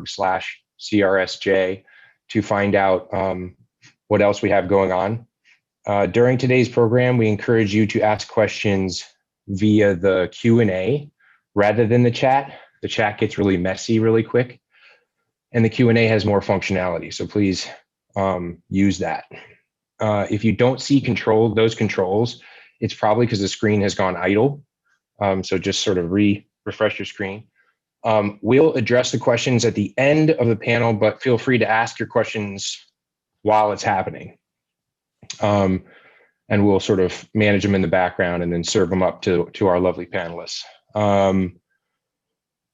panelists.org/CRSJ to find out what else we have going on. During today's program, we encourage you to ask questions via the Q&A rather than the chat. The chat gets really messy really quick, and the Q&A has more functionality, so please use that. If you don't see those controls, it's probably because the screen has gone idle. So just sort of refresh your screen. We'll address the questions at the end of the panel, but feel free to ask your questions while it's happening. And we'll sort of manage them in the background and then serve them up to our lovely panelists.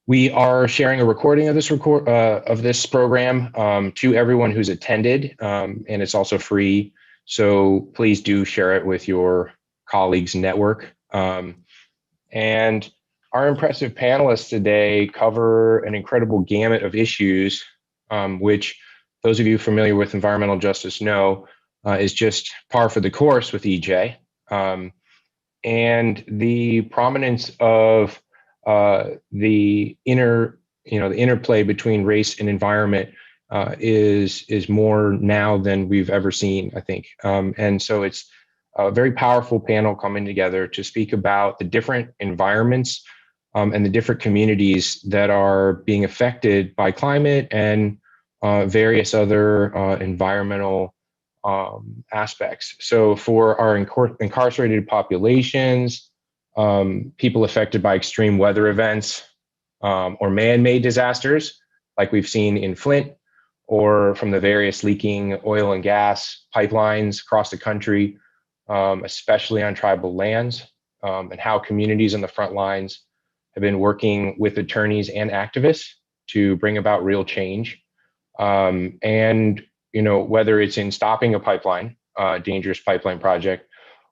We are sharing a recording of this program to everyone who's attended, and it's also free. So please do share it with your colleagues' network. And our impressive panelists today cover an incredible gamut of issues, which those of you familiar with environmental justice know is just par for the course with EJ. And the prominence of the interplay between race and environment is more now than we've ever seen, I think. And so it's a very powerful panel coming together to speak about the different environments and the different communities that are being affected by climate and various other environmental aspects. So for our incarcerated populations, people affected by extreme weather events or man-made disasters, like we've seen in Flint, or from the various leaking oil and gas pipelines across the country, especially on tribal lands, and how communities on the front lines have been working with attorneys and activists to bring about real change. And whether it's in stopping a pipeline, dangerous pipeline project,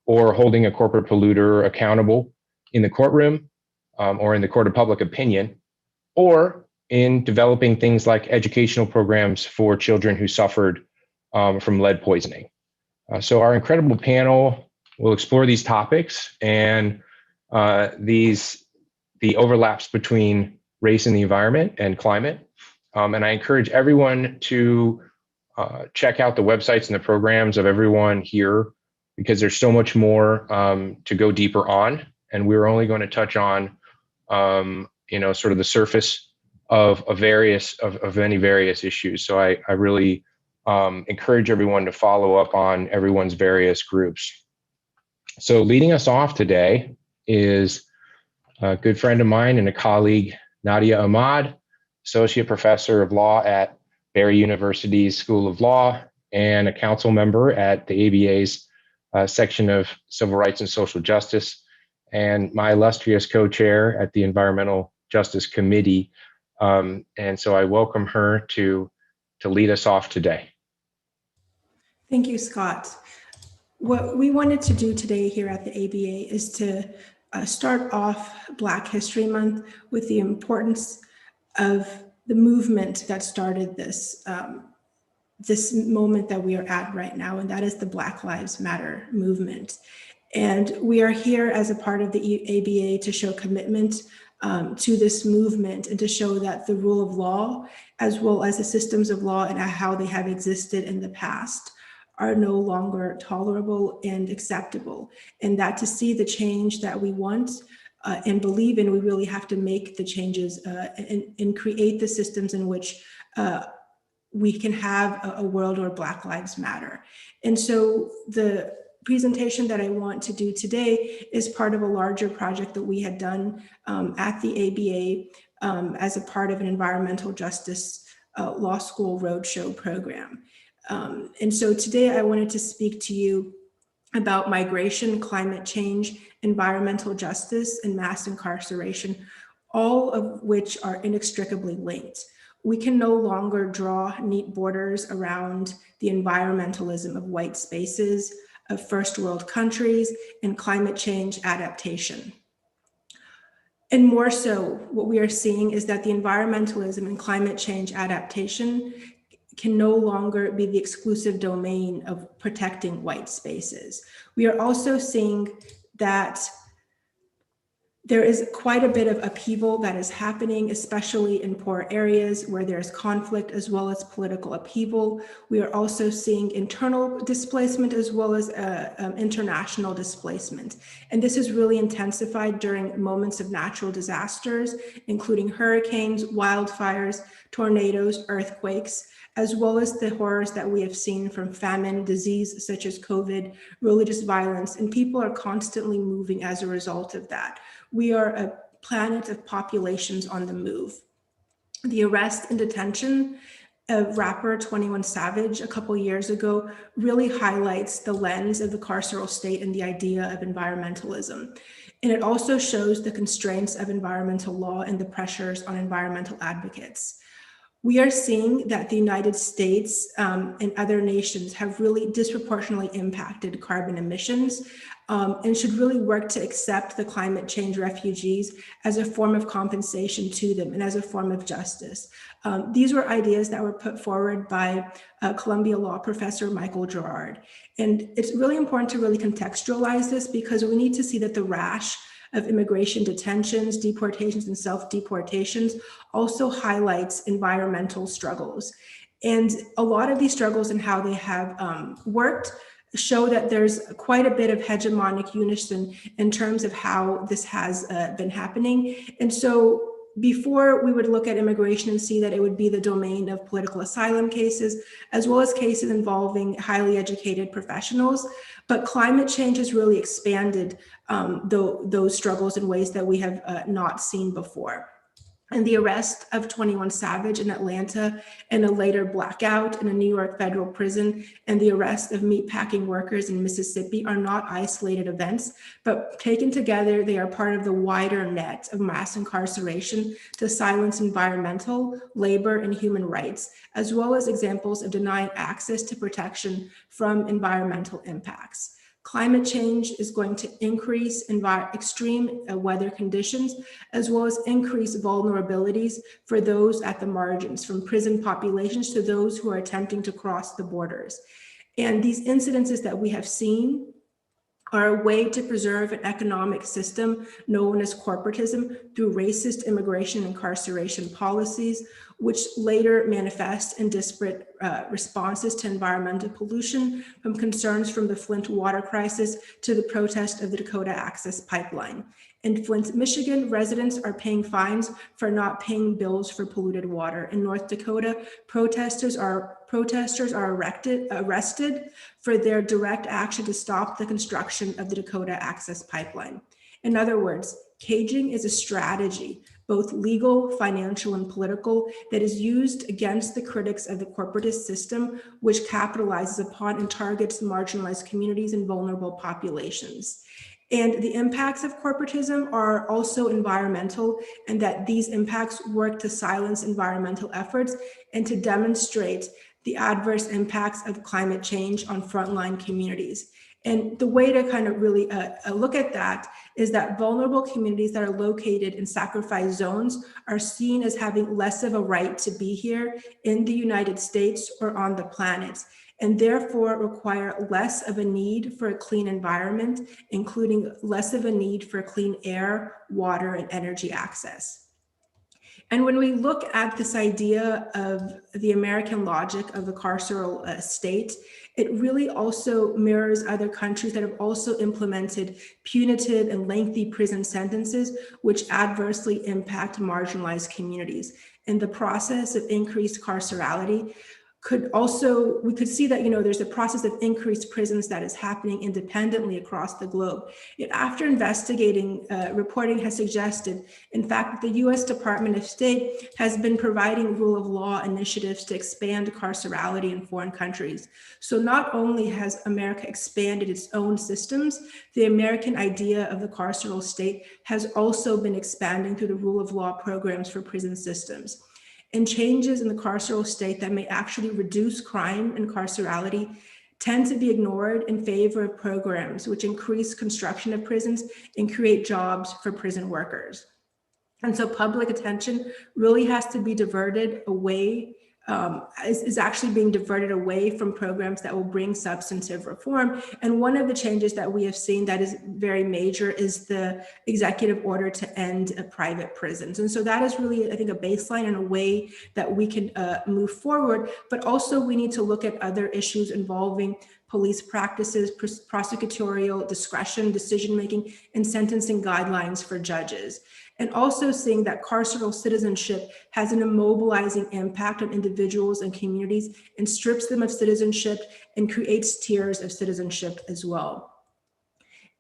or holding a corporate polluter accountable in the courtroom or in the court of public opinion, or in developing things like educational programs for children who suffered from lead poisoning. So our incredible panel will explore these topics and the overlaps between race and the environment and climate. And I encourage everyone to check out the websites and the programs of everyone here, because there's so much more to go deeper on. And we're only going to touch on, sort of the surface of many various issues. So I really encourage everyone to follow up on everyone's various groups. So leading us off today is a good friend of mine and a colleague, Nadia Ahmad, Associate Professor of Law at Barry University's School of Law and a council member at the ABA's section of Civil Rights and Social Justice, and my illustrious co-chair at the Environmental Justice Committee. And so I welcome her to lead us off today. Thank you, Scott. What we wanted to do today here at the ABA is to start off Black History Month with the importance of the movement that started this moment that we are at right now, and that is the Black Lives Matter movement. And we are here as a part of the ABA to show commitment to this movement and to show that the rule of law, as well as the systems of law and how they have existed in the past, are no longer tolerable and acceptable. And that to see the change that we want and believe in, we really have to make the changes and create the systems in which we can have a world where Black Lives Matter. And so the presentation that I want to do today is part of a larger project that we had done at the ABA as a part of an environmental justice law school roadshow program. And so today I wanted to speak to you about migration, climate change, environmental justice, and mass incarceration, all of which are inextricably linked. We can no longer draw neat borders around the environmentalism of white spaces, of first world countries, and climate change adaptation. And more so, what we are seeing is that the environmentalism and climate change adaptation can no longer be the exclusive domain of protecting white spaces. We are also seeing that There is quite a bit of upheaval that is happening, especially in poor areas where there's conflict as well as political upheaval. We are also seeing internal displacement as well as international displacement. And this is really intensified during moments of natural disasters, including hurricanes, wildfires, tornadoes, earthquakes, as well as the horrors that we have seen from famine, disease such as COVID, religious violence, and people are constantly moving as a result of that. We are a planet of populations on the move. The arrest and detention of rapper 21 Savage a couple years ago really highlights the lens of the carceral state and the idea of environmentalism. And it also shows the constraints of environmental law and the pressures on environmental advocates. We are seeing that the United States and other nations have really disproportionately impacted carbon emissions and should really work to accept the climate change refugees as a form of compensation to them and as a form of justice. These were ideas that were put forward by Columbia Law professor Michael Gerard. And it's really important to really contextualize this because we need to see that the rash of immigration detentions, deportations, and self-deportations also highlights environmental struggles. And a lot of these struggles and how they have worked show that there's quite a bit of hegemonic unison in terms of how this has been happening. And so before we would look at immigration and see that it would be the domain of political asylum cases, as well as cases involving highly educated professionals. But climate change has really expanded those struggles in ways that we have not seen before. And the arrest of 21 Savage in Atlanta and a later blackout in a New York federal prison and the arrest of meatpacking workers in Mississippi are not isolated events, but taken together, they are part of the wider net of mass incarceration to silence environmental, labor, and human rights, as well as examples of denying access to protection from environmental impacts. Climate change is going to increase extreme weather conditions, as well as increase vulnerabilities for those at the margins, from prison populations to those who are attempting to cross the borders. And these incidences that we have seen are a way to preserve an economic system known as corporatism through racist immigration and incarceration policies, which later manifest in disparate responses to environmental pollution, from concerns from the Flint water crisis to the protest of the Dakota Access Pipeline. In Flint, Michigan, residents are paying fines for not paying bills for polluted water. In North Dakota, protesters are arrested for their direct action to stop the construction of the Dakota Access Pipeline. In other words, caging is a strategy, both legal, financial, and political, that is used against the critics of the corporatist system, which capitalizes upon and targets marginalized communities and vulnerable populations. And the impacts of corporatism are also environmental, and that these impacts work to silence environmental efforts and to demonstrate the adverse impacts of climate change on frontline communities. And the way to kind of really look at that is that vulnerable communities that are located in sacrifice zones are seen as having less of a right to be here in the United States or on the planet, and therefore require less of a need for a clean environment, including less of a need for clean air, water, and energy access. And when we look at this idea of the American logic of the carceral state, it really also mirrors other countries that have also implemented punitive and lengthy prison sentences, which adversely impact marginalized communities. In the process of increased carcerality, we could see that, there's a process of increased prisons that is happening independently across the globe. Yet after investigating, reporting has suggested, in fact, that the US Department of State has been providing rule of law initiatives to expand carcerality in foreign countries. So not only has America expanded its own systems, the American idea of the carceral state has also been expanding through the rule of law programs for prison systems. And changes in the carceral state that may actually reduce crime and carcerality tend to be ignored in favor of programs which increase construction of prisons and create jobs for prison workers. And so public attention really has to be diverted away is actually being diverted away from programs that will bring substantive reform. And one of the changes that we have seen that is very major is the executive order to end private prisons. And so that is really, I think, a baseline and a way that we can move forward. But also we need to look at other issues involving police practices, prosecutorial discretion, decision-making, and sentencing guidelines for judges. And also seeing that carceral citizenship has an immobilizing impact on individuals and communities and strips them of citizenship and creates tiers of citizenship as well.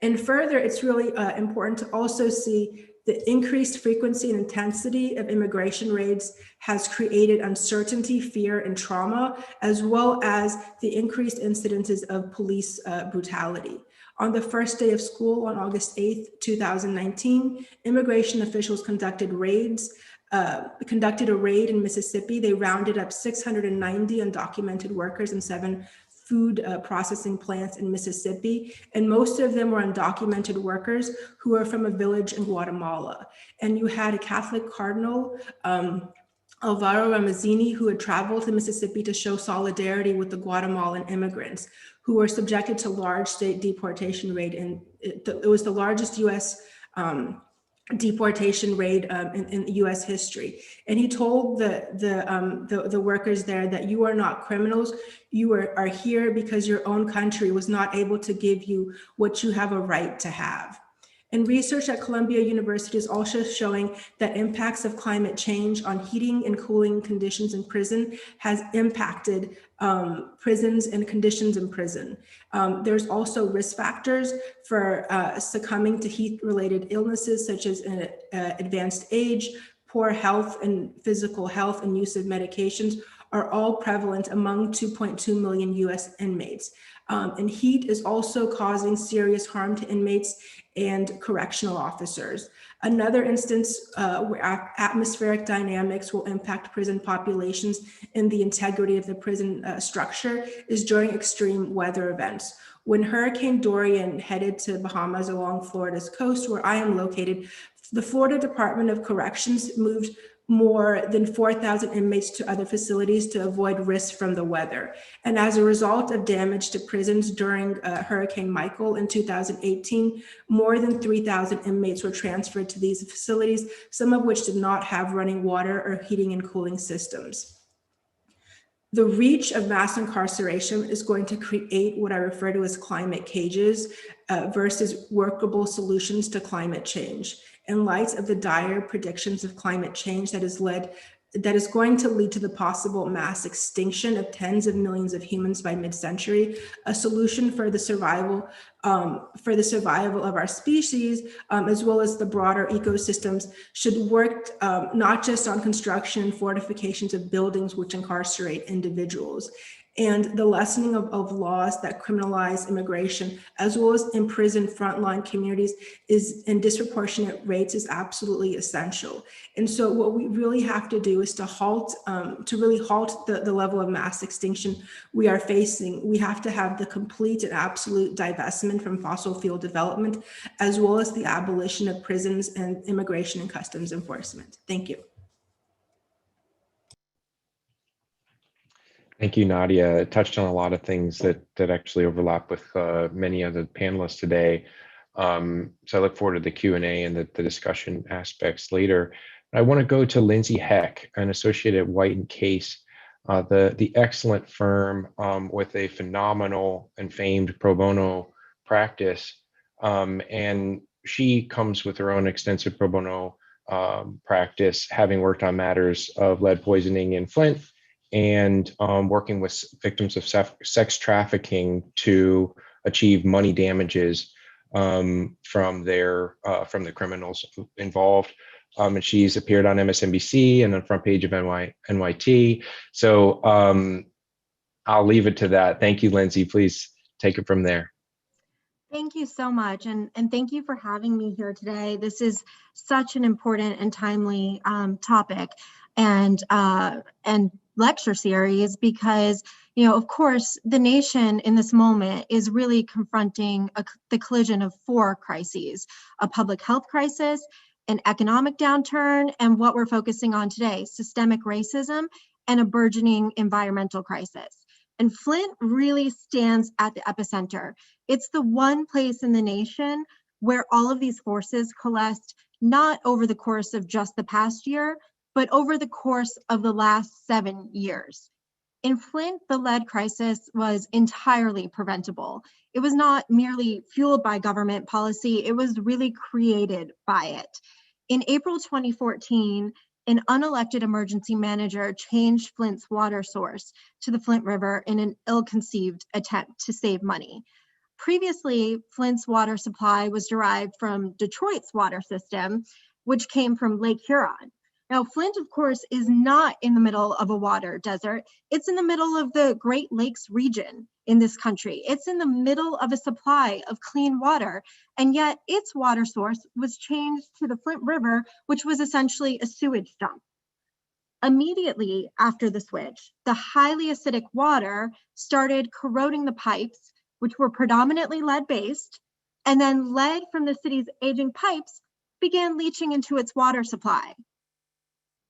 And further, it's really important to also see the increased frequency and intensity of immigration raids has created uncertainty, fear, and trauma, as well as the increased incidences of police brutality. On the first day of school on August 8th, 2019, immigration officials conducted a raid in Mississippi. They rounded up 690 undocumented workers in 7 food processing plants in Mississippi, and most of them were undocumented workers who are from a village in Guatemala. And you had a Catholic cardinal, Alvaro Ramazzini, who had traveled to Mississippi to show solidarity with the Guatemalan immigrants who were subjected to large state deportation raid. And it was the largest U.S. Deportation raid in U.S. history. And he told the workers there that you are not criminals. You are here because your own country was not able to give you what you have a right to have. And research at Columbia University is also showing that impacts of climate change on heating and cooling conditions in prison has impacted prisons and conditions in prison. There's also risk factors for succumbing to heat-related illnesses such as advanced age, poor health and physical health, and use of medications are all prevalent among 2.2 million US inmates. And heat is also causing serious harm to inmates and correctional officers. Another instance where atmospheric dynamics will impact prison populations and the integrity of the prison structure is during extreme weather events. When Hurricane Dorian headed to Bahamas along Florida's coast, where I am located, the Florida Department of Corrections moved more than 4,000 inmates to other facilities to avoid risk from the weather. And as a result of damage to prisons during Hurricane Michael in 2018, more than 3,000 inmates were transferred to these facilities, some of which did not have running water or heating and cooling systems. The reach of mass incarceration is going to create what I refer to as climate cages versus workable solutions to climate change. In light of the dire predictions of climate change that is going to lead to the possible mass extinction of tens of millions of humans by mid-century, a solution for the survival of our species, as well as the broader ecosystems, should work not just on construction and fortifications of buildings which incarcerate individuals, and the lessening of laws that criminalize immigration, as well as imprison frontline communities in disproportionate rates is absolutely essential. And so what we really have to do is to really halt the level of mass extinction we are facing. We have to have the complete and absolute divestment from fossil fuel development, as well as the abolition of prisons and immigration and customs enforcement. Thank you. Thank you, Nadia. It touched on a lot of things that actually overlap with many of the panelists today. So I look forward to the Q&A and the discussion aspects later. I want to go to Lindsay Heck, an associate at White & Case, the excellent firm with a phenomenal and famed pro bono practice. And she comes with her own extensive pro bono practice, having worked on matters of lead poisoning in Flint, and working with victims of sex trafficking to achieve money damages from the criminals involved. And she's appeared on MSNBC and on the front page of NYT. So I'll leave it to that. Thank you, Lindsay. Please take it from there. Thank you so much. And thank you for having me here today. This is such an important and timely topic and lecture series because, you know, of course, the nation in this moment is really confronting the collision of 4 crises: a public health crisis, an economic downturn, and what we're focusing on today, systemic racism and a burgeoning environmental crisis. And Flint really stands at the epicenter. It's the one place in the nation where all of these forces coalesced, not over the course of just the past year, but over the course of the last 7 years. In Flint, the lead crisis was entirely preventable. It was not merely fueled by government policy, it was really created by it. In April 2014, an unelected emergency manager changed Flint's water source to the Flint River in an ill-conceived attempt to save money. Previously, Flint's water supply was derived from Detroit's water system, which came from Lake Huron. Now, Flint, of course, is not in the middle of a water desert. It's in the middle of the Great Lakes region in this country. It's in the middle of a supply of clean water, and yet its water source was changed to the Flint River, which was essentially a sewage dump. Immediately after the switch, the highly acidic water started corroding the pipes, which were predominantly lead-based, and then lead from the city's aging pipes began leaching into its water supply.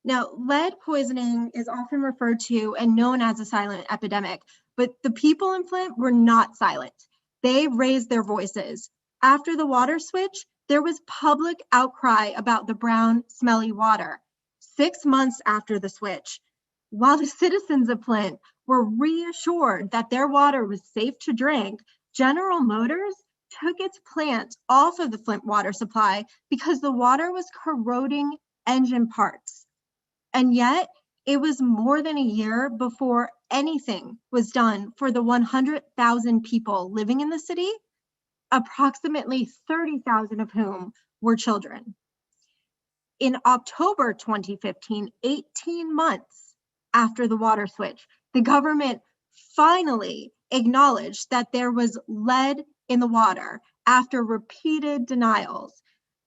Now, lead poisoning is often referred to and known as a silent epidemic, but the people in Flint were not silent. They raised their voices. After the water switch, there was public outcry about the brown, smelly water. 6 months after the switch, while the citizens of Flint were reassured that their water was safe to drink, General Motors took its plant off of the Flint water supply because the water was corroding engine parts. And yet, it was more than a year before anything was done for the 100,000 people living in the city, approximately 30,000 of whom were children. In October 2015, 18 months after the water switch, the government finally acknowledged that there was lead in the water after repeated denials.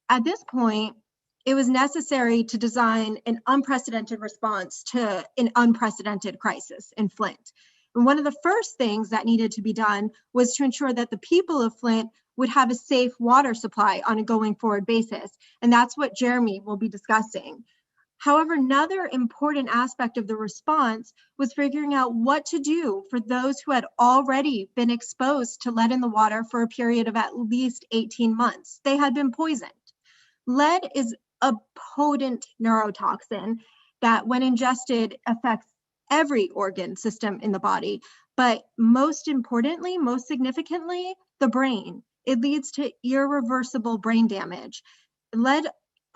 At this point, it was necessary to design an unprecedented response to an unprecedented crisis in Flint. And one of the first things that needed to be done was to ensure that the people of Flint would have a safe water supply on a going forward basis. And that's what Jeremy will be discussing. However, another important aspect of the response was figuring out what to do for those who had already been exposed to lead in the water for a period of at least 18 months. They had been poisoned. Lead is a potent neurotoxin that, when ingested, affects every organ system in the body, but most importantly, most significantly, the brain. It leads to irreversible brain damage. Lead,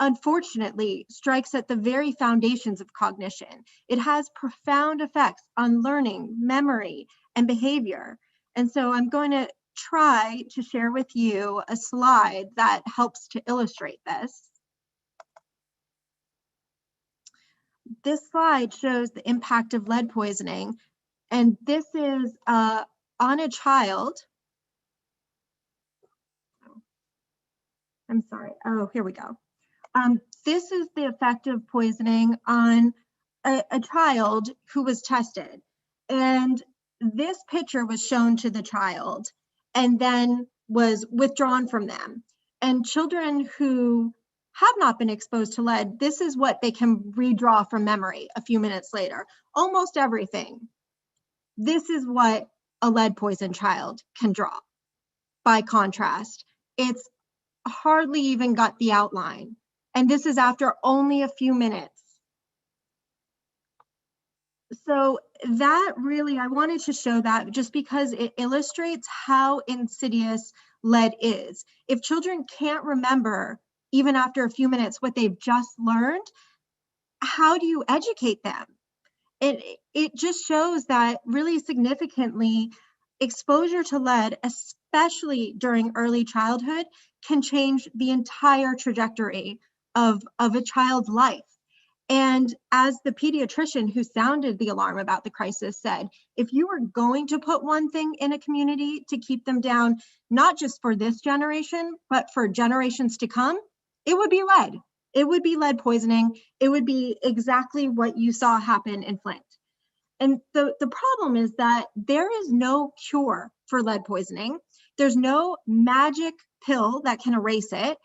unfortunately, strikes at the very foundations of cognition. It has profound effects on learning, memory, and behavior. And so I'm going to try to share with you a slide that helps to illustrate this. This slide shows the impact of lead poisoning, and this is on a child. I'm sorry. Oh, here we go. This is the effect of poisoning on a child who was tested, and this picture was shown to the child and then was withdrawn from them. And children who have not been exposed to lead, this is what they can redraw from memory a few minutes later. Almost everything. This is what a lead poisoned child can draw. By contrast, it's hardly even got the outline. And this is after only a few minutes. So that really, I wanted to show that just because it illustrates how insidious lead is. If children can't remember, even after a few minutes, what they've just learned, how do you educate them? It just shows that really significantly, exposure to lead, especially during early childhood, can change the entire trajectory of a child's life. And as the pediatrician who sounded the alarm about the crisis said, if you were going to put one thing in a community to keep them down, not just for this generation, but for generations to come, it would be lead. It would be lead poisoning. It would be exactly what you saw happen in Flint. And the problem is that there is no cure for lead poisoning. There's no magic pill that can erase it,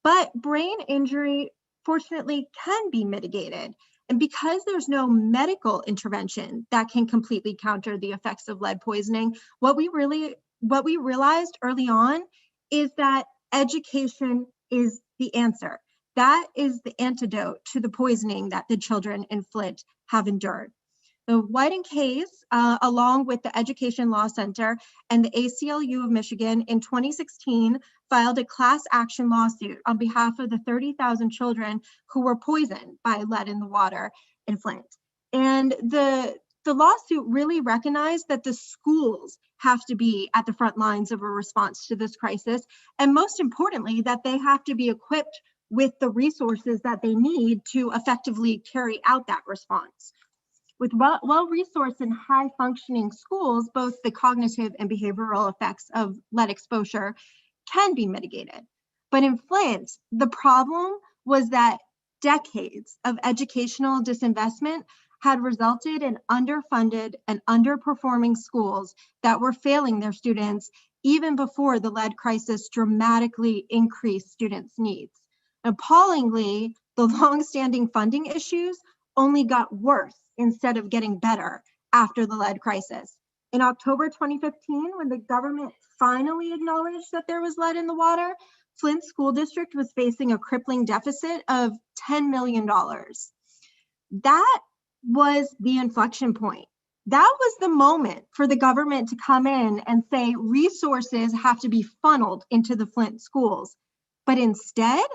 but brain injury, fortunately, can be mitigated. And because there's no medical intervention that can completely counter the effects of lead poisoning, what we realized early on is that education is the answer. That is the antidote to the poisoning that the children in Flint have endured. The Whiting case, along with the Education Law Center and the ACLU of Michigan in 2016, filed a class action lawsuit on behalf of the 30,000 children who were poisoned by lead in the water in Flint. And the lawsuit really recognized that the schools have to be at the front lines of a response to this crisis. And most importantly, that they have to be equipped with the resources that they need to effectively carry out that response. With well-resourced and high-functioning schools, both the cognitive and behavioral effects of lead exposure can be mitigated. But in Flint, the problem was that decades of educational disinvestment had resulted in underfunded and underperforming schools that were failing their students even before the lead crisis dramatically increased students' needs. Appallingly, the long-standing funding issues only got worse instead of getting better after the lead crisis. In October 2015, when the government finally acknowledged that there was lead in the water, Flint School District was facing a crippling deficit of $10 million. That was the inflection point. That was the moment for the government to come in and say resources have to be funneled into the Flint schools. But instead,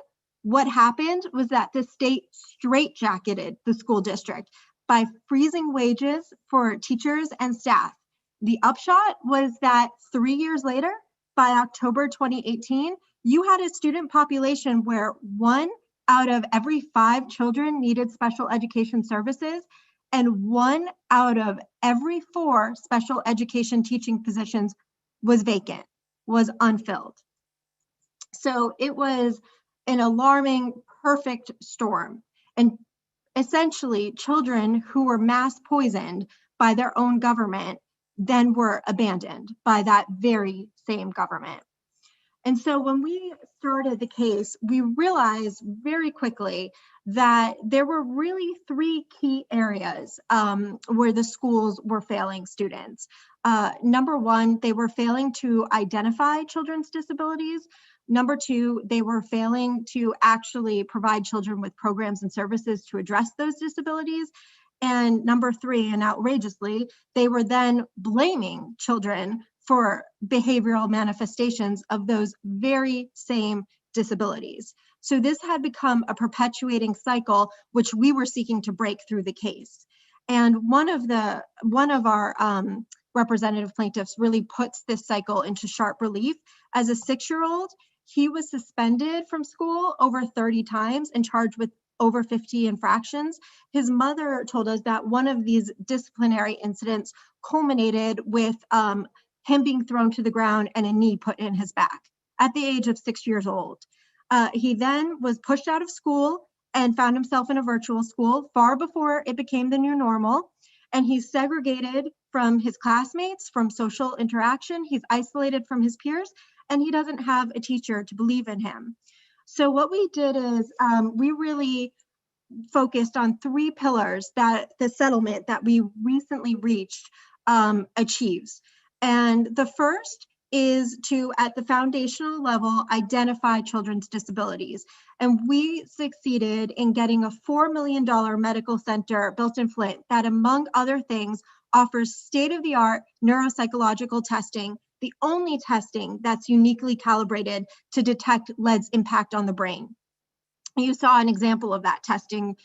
what happened was that the state straitjacketed the school district by freezing wages for teachers and staff. The upshot was that 3 years later, by October 2018, you had a student population where 1 out of every 5 children needed special education services, and 1 out of every 4 special education teaching positions was vacant, was unfilled. So it was an alarming, perfect storm. And essentially, children who were mass poisoned by their own government then were abandoned by that very same government. And so when we started the case, we realized very quickly that there were really 3 key areas where the schools were failing students. Number 1, they were failing to identify children's disabilities. Number 2, they were failing to actually provide children with programs and services to address those disabilities. And number 3, and outrageously, they were then blaming children for behavioral manifestations of those very same disabilities. So this had become a perpetuating cycle, which we were seeking to break through the case. And one of our representative plaintiffs really puts this cycle into sharp relief. As a 6-year-old, he was suspended from school over 30 times and charged with over 50 infractions. His mother told us that one of these disciplinary incidents culminated with him being thrown to the ground and a knee put in his back at the age of 6 years old. He then was pushed out of school and found himself in a virtual school far before it became the new normal. And he's segregated from his classmates, from social interaction. He's isolated from his peers, and he doesn't have a teacher to believe in him. So what we did is we really focused on 3 pillars that the settlement that we recently reached achieves. And the first is to, at the foundational level, identify children's disabilities. And we succeeded in getting a $4 million medical center built in Flint that, among other things, offers state-of-the-art neuropsychological testing, the only testing that's uniquely calibrated to detect lead's impact on the brain. You saw an example of that testing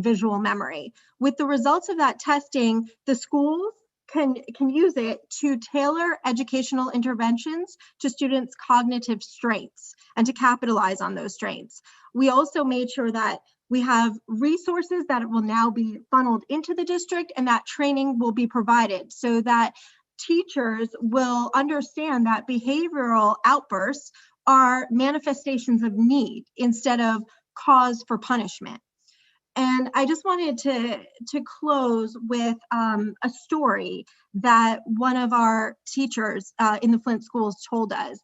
visual memory. With the results of that testing, the schools can use it to tailor educational interventions to students' cognitive strengths and to capitalize on those strengths. We also made sure that we have resources that will now be funneled into the district, and that training will be provided so that teachers will understand that behavioral outbursts are manifestations of need instead of cause for punishment. And I just wanted to close with a story that one of our teachers in the Flint schools told us.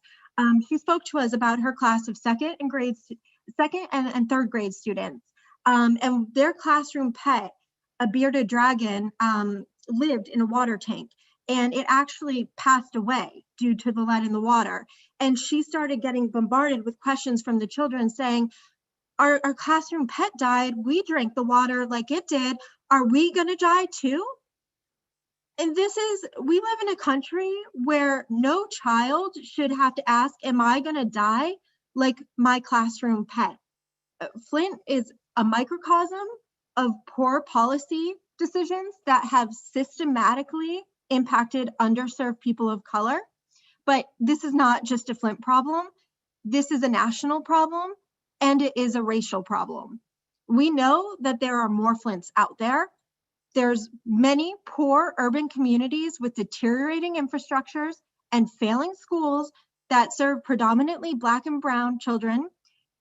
She spoke to us about her class of second and third grade students. And their classroom pet, a bearded dragon, lived in a water tank, and it actually passed away due to the lead in the water. And she started getting bombarded with questions from the children saying, our classroom pet died. We drank the water like it did. Are we going to die too? And we live in a country where no child should have to ask, am I going to die like my classroom pet? Flint is a microcosm of poor policy decisions that have systematically impacted underserved people of color. But this is not just a Flint problem. This is a national problem, and it is a racial problem. We know that there are more Flints out there. There's many poor urban communities with deteriorating infrastructures and failing schools that serve predominantly Black and brown children.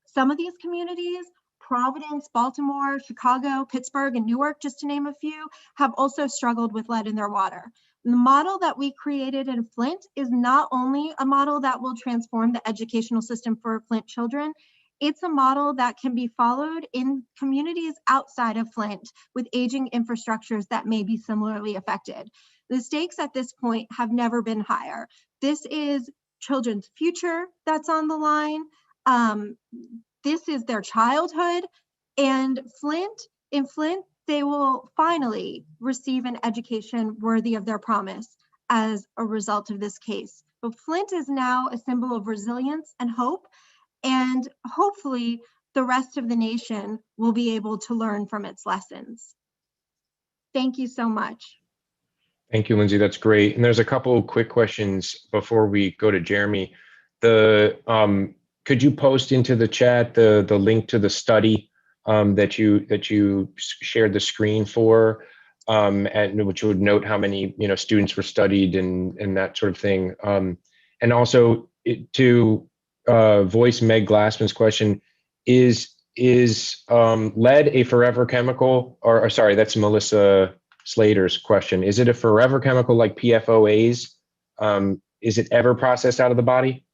Some of these communities, Providence, Baltimore, Chicago, Pittsburgh, and Newark, just to name a few, have also struggled with lead in their water. The model that we created in Flint is not only a model that will transform the educational system for Flint children, it's a model that can be followed in communities outside of Flint with aging infrastructures that may be similarly affected. The stakes at this point have never been higher. This is children's future that's on the line. This is their childhood, and in Flint, they will finally receive an education worthy of their promise as a result of this case. But Flint is now a symbol of resilience and hope, and hopefully the rest of the nation will be able to learn from its lessons. Thank you so much. Thank you, Lindsay. That's great. And there's a couple of quick questions before we go to Jeremy. Could you post into the chat the link to the study that you shared the screen for, and which would note how many students were studied and that sort of thing. And also to voice Meg Glassman's question, is lead a forever chemical? Or sorry, that's Melissa Slater's question. Is it a forever chemical like PFOAs? Is it ever processed out of the body?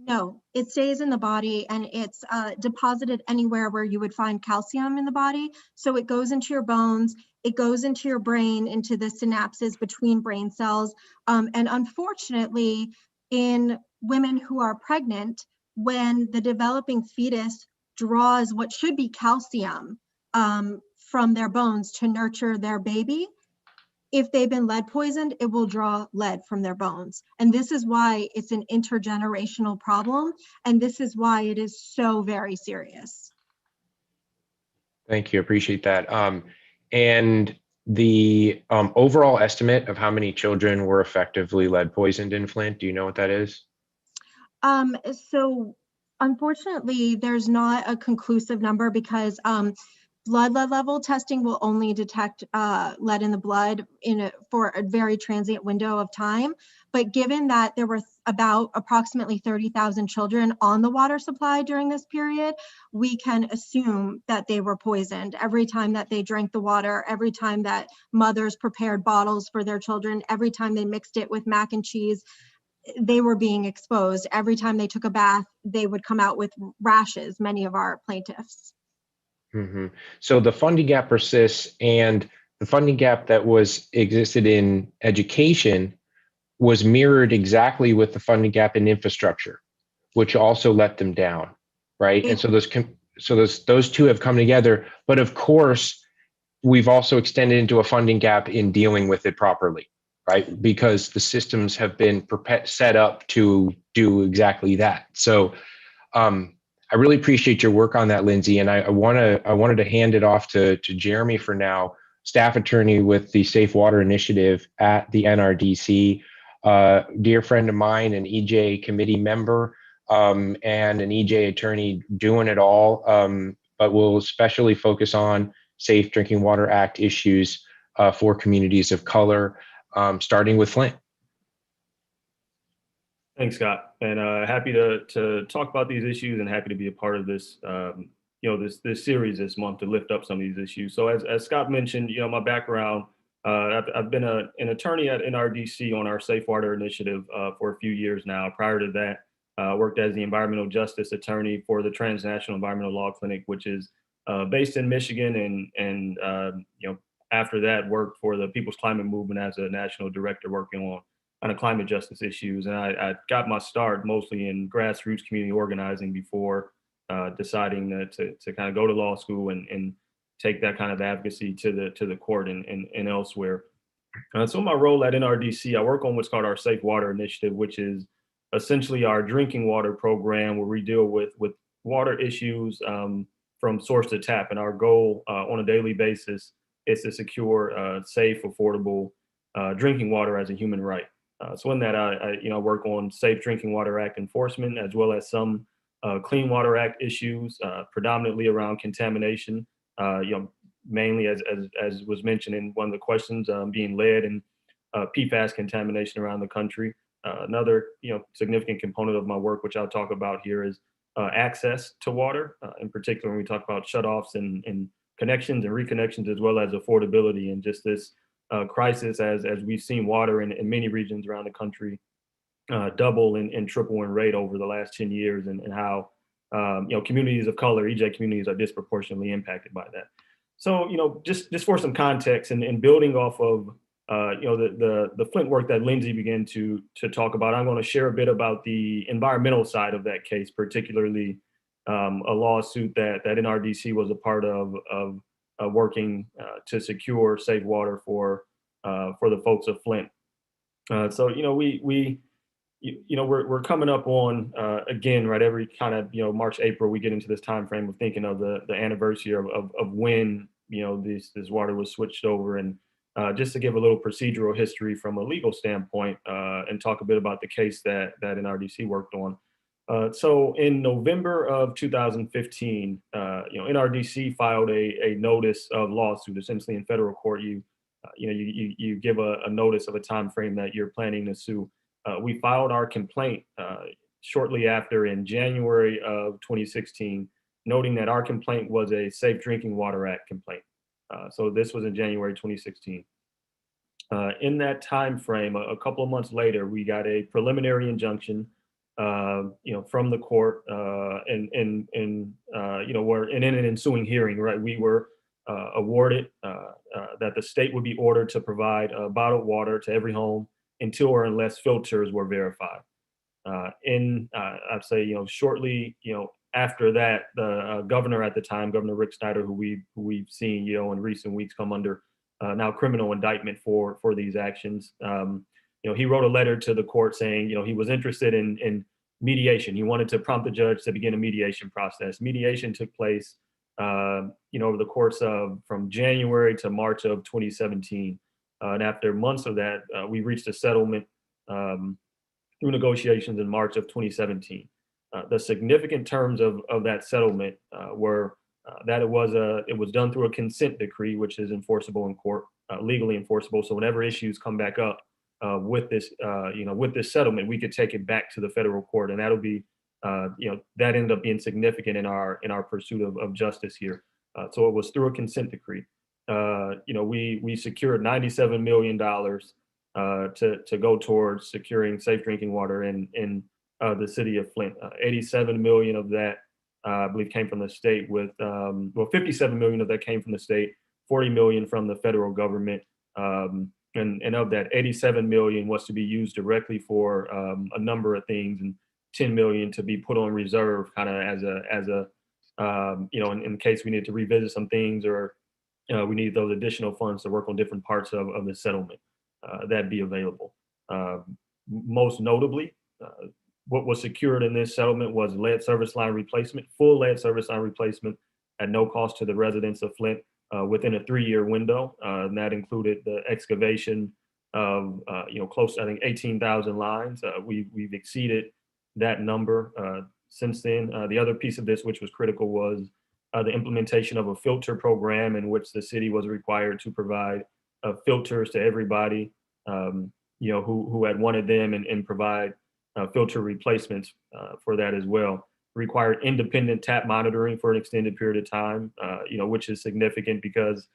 No, it stays in the body, and it's deposited anywhere where you would find calcium in the body. So it goes into your bones, it goes into your brain, into the synapses between brain cells. And unfortunately, in women who are pregnant, when the developing fetus draws what should be calcium from their bones to nurture their baby, if they've been lead poisoned, it will draw lead from their bones. And this is why it's an intergenerational problem. And this is why it is so very serious. Thank you. Appreciate that. And the overall estimate of how many children were effectively lead poisoned in Flint, do you know what that is? So unfortunately, there's not a conclusive number because blood lead level testing will only detect lead in the blood for a very transient window of time. But given that there were about approximately 30,000 children on the water supply during this period, we can assume that they were poisoned every time that they drank the water, every time that mothers prepared bottles for their children, every time they mixed it with mac and cheese. They were being exposed. Every time they took a bath, they would come out with rashes, many of our plaintiffs. Mm-hmm. So the funding gap persists, and the funding gap that existed in education was mirrored exactly with the funding gap in infrastructure, which also let them down, right? And so those two have come together. But of course, we've also extended into a funding gap in dealing with it properly, right? Because the systems have been set up to do exactly that. So I really appreciate your work on that, Lindsay. And I wanted to hand it off to Jeremy for now, staff attorney with the Safe Water Initiative at the NRDC, dear friend of mine, an EJ committee member, and an EJ attorney doing it all, but we'll especially focus on Safe Drinking Water Act issues for communities of color, starting with Flint. Thanks, Scott, and happy to talk about these issues, and happy to be a part of this, this series this month to lift up some of these issues. So as Scott mentioned, my background, I've been an attorney at NRDC on our Safe Water Initiative for a few years now. Prior to that, worked as the environmental justice attorney for the Transnational Environmental Law Clinic, which is based in Michigan, and after that worked for the People's Climate Movement as a national director working on climate justice issues. And I got my start mostly in grassroots community organizing before deciding to kind of go to law school and take that kind of advocacy to the court and elsewhere. So my role at NRDC, I work on what's called our Safe Water Initiative, which is essentially our drinking water program where we deal with water issues from source to tap. And our goal on a daily basis is to secure safe, affordable drinking water as a human right. So in that, I work on Safe Drinking Water Act enforcement, as well as some Clean Water Act issues, predominantly around contamination. Mainly as was mentioned in one of the questions, being lead and PFAS contamination around the country. Another significant component of my work, which I'll talk about here, is access to water, in particular when we talk about shutoffs and connections and reconnections, as well as affordability, and just this crisis as we've seen water in many regions around the country double and triple in rate over the last 10 years, and how communities of color, EJ communities, are disproportionately impacted by that. So, just for some context and building off of, the Flint work that Lindsay began to talk about, I'm going to share a bit about the environmental side of that case, particularly a lawsuit that NRDC was a part of working to secure safe water for the folks of Flint. So, we're coming up on again, right, every kind of March, April, we get into this time frame of thinking of the anniversary of when this water was switched over. And just to give a little procedural history from a legal standpoint, and talk a bit about the case that NRDC worked on. So in November of 2015, NRDC filed a notice of lawsuit. Essentially, in federal court, you give a notice of a time frame that you're planning to sue. We filed our complaint shortly after in January of 2016, noting that our complaint was a Safe Drinking Water Act complaint. So this was in January 2016. In that time frame, a couple of months later, we got a preliminary injunction, from the court, and in an ensuing hearing, right, we were awarded that the state would be ordered to provide bottled water to every home until or unless filters were verified. I'd say, shortly, after that, the governor at the time, Governor Rick Snyder, who we've seen, in recent weeks come under now criminal indictment for these actions. He wrote a letter to the court saying, he was interested in mediation. He wanted to prompt the judge to begin a mediation process. Mediation took place, over the course of from January to March of 2017. And after months of that, we reached a settlement through negotiations in March of 2017. The significant terms of that settlement were that it was done through a consent decree, which is enforceable in court, legally enforceable. So whenever issues come back up with this settlement, we could take it back to the federal court, and that'll be, that ended up being significant in our pursuit of justice here. So it was through a consent decree. We secured $97 million to go towards securing safe drinking water in the city of Flint. 87 million of that, I believe, came from the state, with 57 million of that came from the state, 40 million from the federal government. And of that, 87 million was to be used directly for a number of things, and 10 million to be put on reserve, kind of as a in case we need to revisit some things, or we need those additional funds to work on different parts of the settlement that be available. Most notably, what was secured in this settlement was lead service line replacement, full lead service line replacement at no cost to the residents of Flint within a 3-year window. And that included the excavation of close to, I think, 18,000 lines. We've exceeded that number since then. The other piece of this, which was critical, was the implementation of a filter program in which the city was required to provide filters to everybody who had wanted them, and provide filter replacements for that as well. Required independent tap monitoring for an extended period of time, which is significant because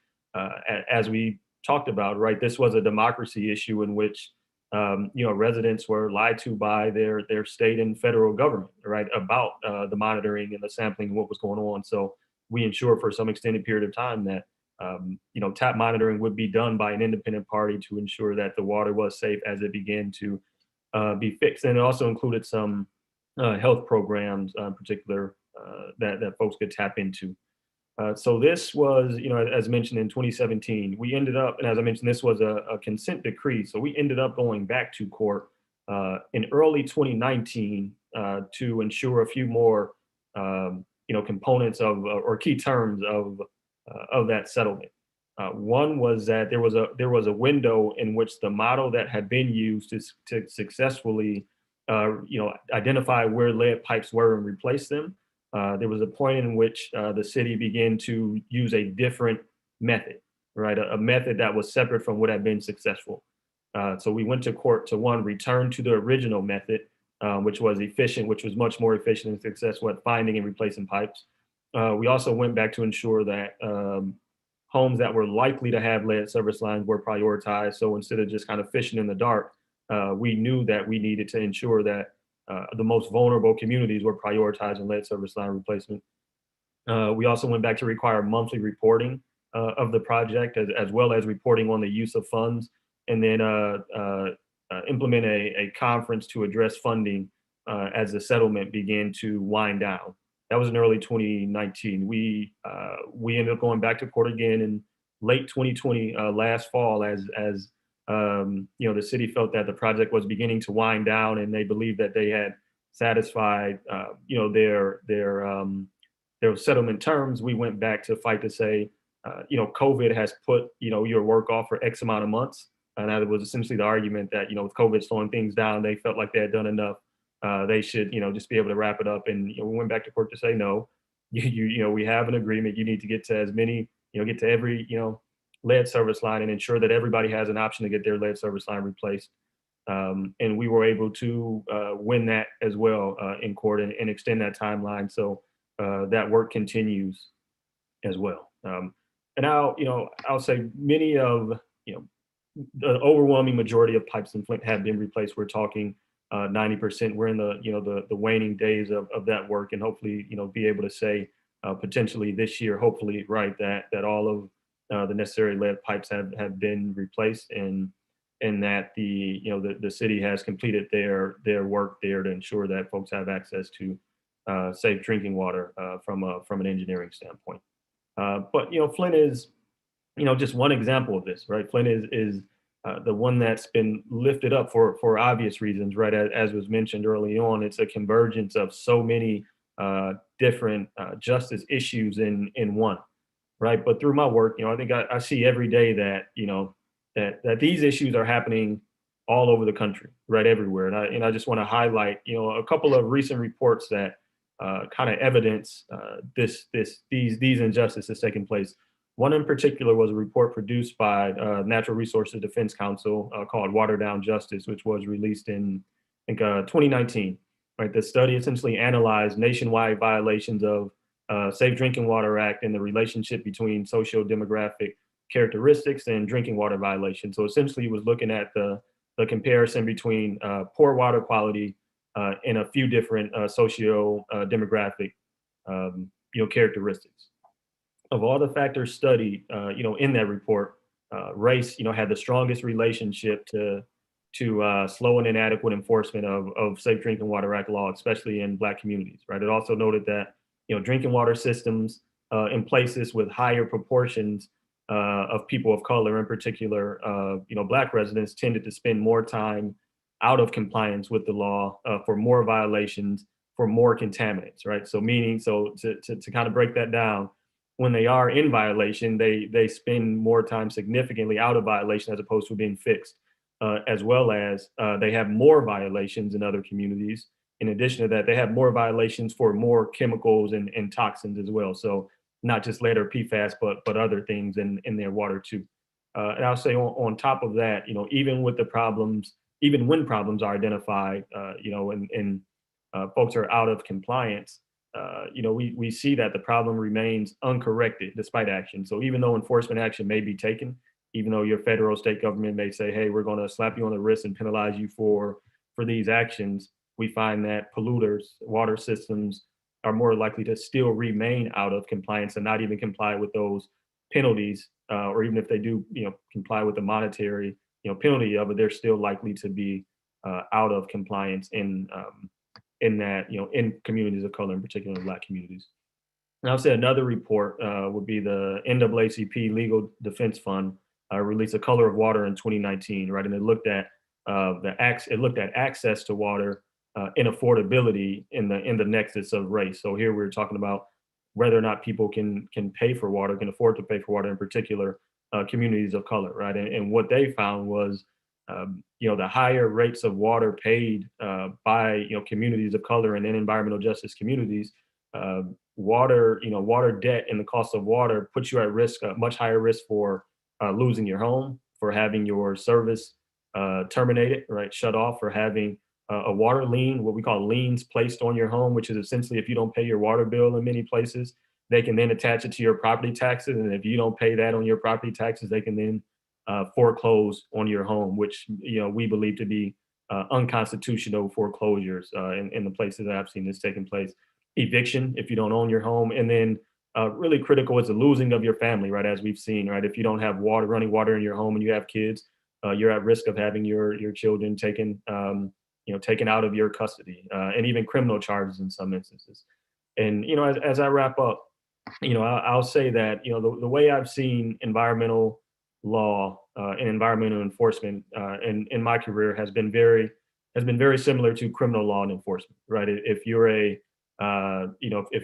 as we talked about, right, this was a democracy issue in which residents were lied to by their state and federal government, right, about the monitoring and the sampling and what was going on. So we ensure for some extended period of time that tap monitoring would be done by an independent party to ensure that the water was safe as it began to be fixed. And it also included some health programs, in particular, that folks could tap into. So this was, as mentioned in 2017, we ended up, and as I mentioned, this was a consent decree. So we ended up going back to court in early 2019 to ensure a few more, components of or key terms of that settlement. One was that there was a window in which the model that had been used to successfully, identify where lead pipes were and replace them. There was a point in which the city began to use a different method, right? A method that was separate from what had been successful. So we went to court to return to the original method, which was efficient, which was much more efficient and successful at finding and replacing pipes. We also went back to ensure that homes that were likely to have lead service lines were prioritized. So instead of just kind of fishing in the dark, we knew that we needed to ensure that the most vulnerable communities were prioritizing lead service line replacement. We also went back to require monthly reporting of the project, as well as reporting on the use of funds, and then implement a conference to address funding as the settlement began to wind down. That was in early 2019. We ended up going back to court again in late 2020, last fall, as the city felt that the project was beginning to wind down, and they believed that they had satisfied, their settlement terms. We went back to fight to say, COVID has put, your work off for X amount of months. And that was essentially the argument that, with COVID slowing things down, they felt like they had done enough. They should, just be able to wrap it up. And we went back to court to say, no, we have an agreement. You need to get to as many, get to every, lead service line and ensure that everybody has an option to get their lead service line replaced. And we were able to win that as well in court and extend that timeline. So that work continues as well. And I'll say many of, the overwhelming majority of pipes in Flint have been replaced. We're talking 90%. We're in the waning days of that work, and hopefully, be able to say potentially this year, hopefully, right, that all of the necessary lead pipes have been replaced, and that the city has completed their work there to ensure that folks have access to safe drinking water from an engineering standpoint. But Flint is just one example of this, right? Flint is the one that's been lifted up for obvious reasons, right? As was mentioned early on, it's a convergence of so many different justice issues in one, right? But through my work, I think I see every day that that these issues are happening all over the country, right, everywhere. And I just want to highlight, a couple of recent reports that kind of evidence these injustices taking place. One in particular was a report produced by Natural Resources Defense Council called Water Down Justice, which was released in, I think, 2019. Right, the study essentially analyzed nationwide violations of Safe Drinking Water Act and the relationship between socio-demographic characteristics and drinking water violations. So essentially, it was looking at the comparison between poor water quality and a few different socio-demographic characteristics. Of all the factors studied, in that report, race, had the strongest relationship to slow and inadequate enforcement of Safe Drinking Water Act law, especially in Black communities. Right. It also noted that drinking water systems in places with higher proportions of people of color, in particular, Black residents, tended to spend more time out of compliance with the law for more violations, for more contaminants. Right. So to kind of break that down, when they are in violation, they spend more time significantly out of violation as opposed to being fixed, as well as they have more violations in other communities. In addition to that, they have more violations for more chemicals and toxins as well. So not just lead or PFAS, but other things in their water too. And I'll say on top of that, even with the problems, even when problems are identified, and folks are out of compliance, we see that the problem remains uncorrected despite action. So even though enforcement action may be taken, even though your federal state government may say, hey, we're going to slap you on the wrist and penalize you for these actions, we find that polluters, water systems, are more likely to still remain out of compliance and not even comply with those penalties, or even if they do, comply with the monetary, penalty of it, they're still likely to be out of compliance in that, in communities of color, in particular Black communities. And I'll say another report would be the NAACP Legal Defense Fund released A Color of Water in 2019, right? And it looked at access to water and affordability in the nexus of race. So here we're talking about whether or not people can pay for water, can afford to pay for water, in particular communities of color, right? And what they found was, the higher rates of water paid by communities of color and then environmental justice communities, water debt and the cost of water puts you at risk, much higher risk for losing your home, for having your service terminated, right, shut off, for having a water lien, what we call liens placed on your home, which is essentially if you don't pay your water bill in many places, they can then attach it to your property taxes. And if you don't pay that on your property taxes, they can then foreclose on your home, which we believe to be unconstitutional foreclosures in the places that I've seen this taking place. Eviction, if you don't own your home, and then really critical is the losing of your family, right? As we've seen, right? If you don't have running water in your home and you have kids, you're at risk of having your children taken out of your custody, and even criminal charges in some instances. And as I wrap up, I'll say that the way I've seen environmental law and environmental enforcement in my career has been very similar to criminal law and enforcement, right? If you're if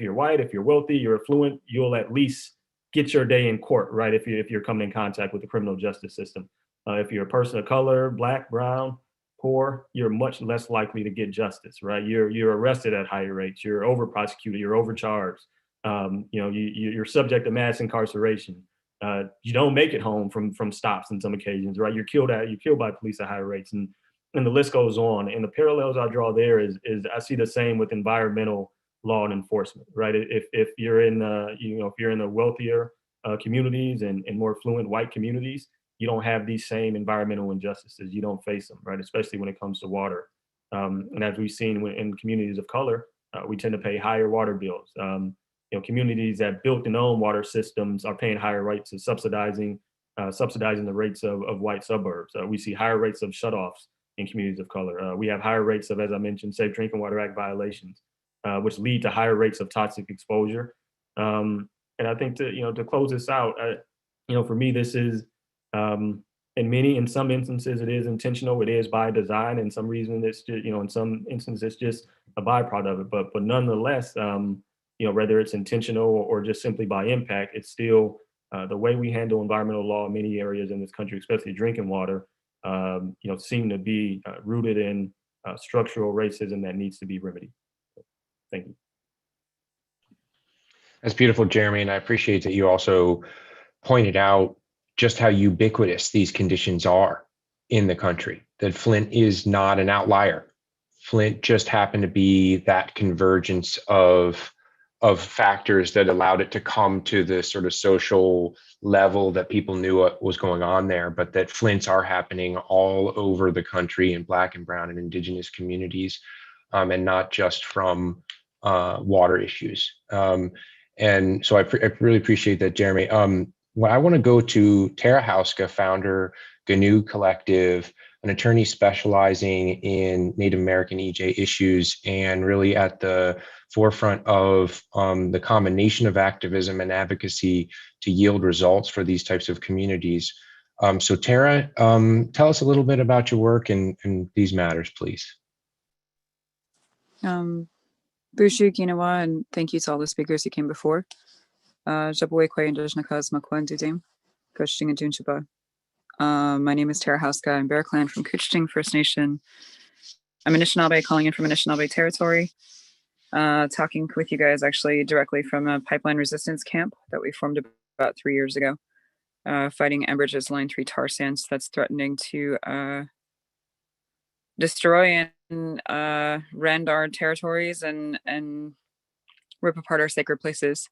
you're white, if you're wealthy, you're affluent, you'll at least get your day in court, right? If you're coming in contact with the criminal justice system. If you're a person of color, Black, brown, poor, you're much less likely to get justice, right? You're arrested at higher rates, you're over prosecuted, you're overcharged. You're subject to mass incarceration. You don't make it home from stops in some occasions, right? You're killed by police at higher rates, and the list goes on. And the parallels I draw there is I see the same with environmental law and enforcement, right? If you're in if you're in the wealthier communities and more affluent white communities, you don't have these same environmental injustices. You don't face them, right? Especially when it comes to water. And as we've seen in communities of color, we tend to pay higher water bills. Communities that built and own water systems are paying higher rates of subsidizing the rates of white suburbs. We see higher rates of shutoffs in communities of color. We have higher rates of, as I mentioned, Safe Drinking Water Act violations, which lead to higher rates of toxic exposure. And I think to close this out, for me, this is, in some instances, it is intentional. It is by design. And some reason it's just, in some instances, it's just a byproduct of it. But nonetheless, whether it's intentional or just simply by impact, it's still the way we handle environmental law in many areas in this country, especially drinking water, seem to be rooted in structural racism that needs to be remedied. Thank you. That's beautiful, Jeremy. And I appreciate that you also pointed out just how ubiquitous these conditions are in the country, that Flint is not an outlier. Flint just happened to be that convergence of factors that allowed it to come to the sort of social level that people knew what was going on there, but that Flints are happening all over the country in Black and Brown and Indigenous communities, and not just from water issues. And so I really appreciate that, Jeremy. Well, I want to go to Tara Hauska, founder, GNU Collective, an attorney specializing in Native American EJ issues and really at the forefront of the combination of activism and advocacy to yield results for these types of communities. So Tara, tell us a little bit about your work and these matters, please. Bushu Ginawa, and thank you to all the speakers who came before. My name is Tara Hauska. I'm Bear Clan from Couchiching First Nation. I'm Anishinaabe, calling in from Anishinaabe territory, talking with you guys actually directly from a pipeline resistance camp that we formed about 3 years ago, fighting Enbridge's Line 3 tar sands that's threatening to destroy and rend our territories and rip apart our sacred places.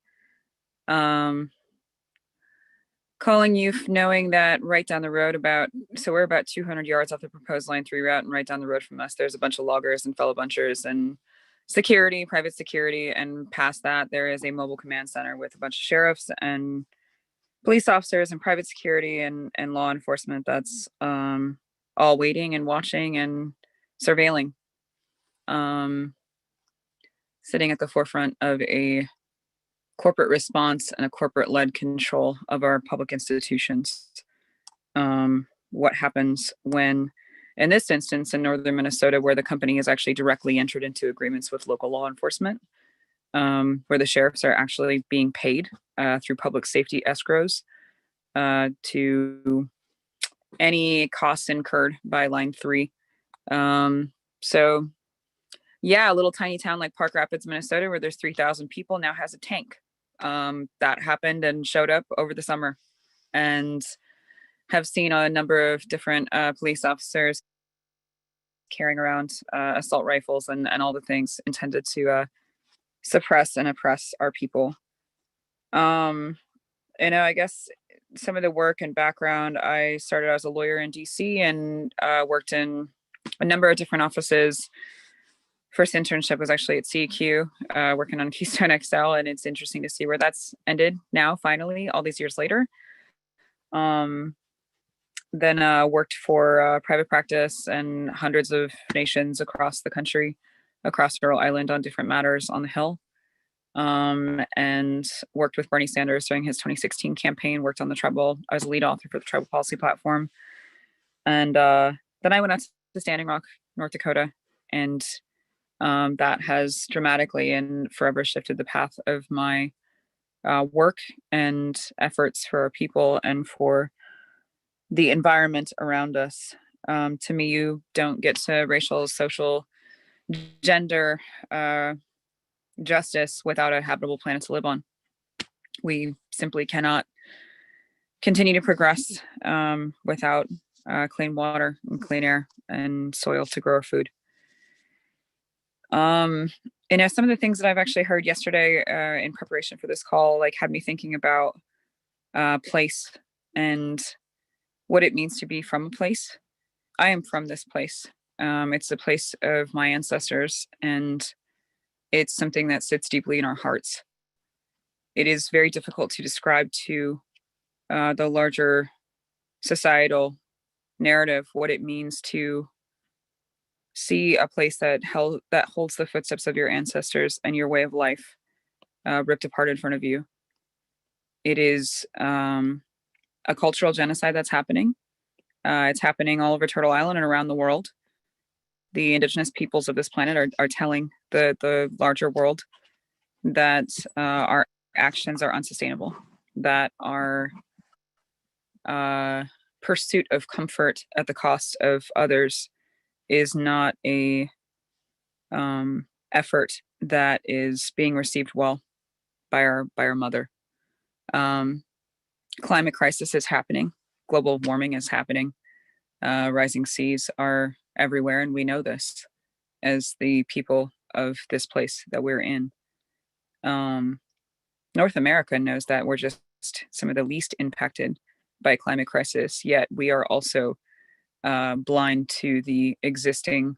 Calling you knowing that right down the road we're about 200 yards off the proposed Line 3 route, and right down the road from us there's a bunch of loggers and fellow bunchers and security, private security, and past that, there is a mobile command center with a bunch of sheriffs and police officers and private security and law enforcement that's all waiting and watching and surveilling, sitting at the forefront of a corporate response and a corporate-led control of our public institutions. What happens when, in this instance, in northern Minnesota, where the company has actually directly entered into agreements with local law enforcement, where the sheriffs are actually being paid through public safety escrows to any costs incurred by Line 3. So yeah, a little tiny town like Park Rapids, Minnesota, where there's 3,000 people, now has a tank. That happened and showed up over the summer, and have seen a number of different police officers carrying around assault rifles and all the things intended to suppress and oppress our people. I guess some of the work and background, I started as a lawyer in DC and worked in a number of different offices. First internship was actually at CEQ, working on Keystone XL, and it's interesting to see where that's ended now, finally, all these years later. Then worked for private practice and hundreds of nations across the country, across Turtle Island on different matters on the Hill. And worked with Bernie Sanders during his 2016 campaign, worked on the tribal, I was a lead author for the tribal policy platform. And then I went out to Standing Rock, North Dakota, and that has dramatically and forever shifted the path of my work and efforts for our people and for the environment around us. To me, you don't get to racial, social, gender justice without a habitable planet to live on. We simply cannot continue to progress without clean water and clean air and soil to grow our food. Some of the things that I've actually heard yesterday in preparation for this call, like, had me thinking about place and what it means to be from a place. I am from this place. It's the place of my ancestors, and it's something that sits deeply in our hearts. It is very difficult to describe to the larger societal narrative what it means to see a place that holds the footsteps of your ancestors and your way of life ripped apart in front of you. It is a cultural genocide that's happening. It's happening all over Turtle Island and around the world. The indigenous peoples of this planet are telling the larger world that our actions are unsustainable, that our pursuit of comfort at the cost of others is not a effort that is being received well by our mother. Climate crisis is happening. Global warming is happening. Rising seas are everywhere, and we know this as the people of this place that we're in. North America knows that we're just some of the least impacted by climate crisis, yet we are also blind to the existing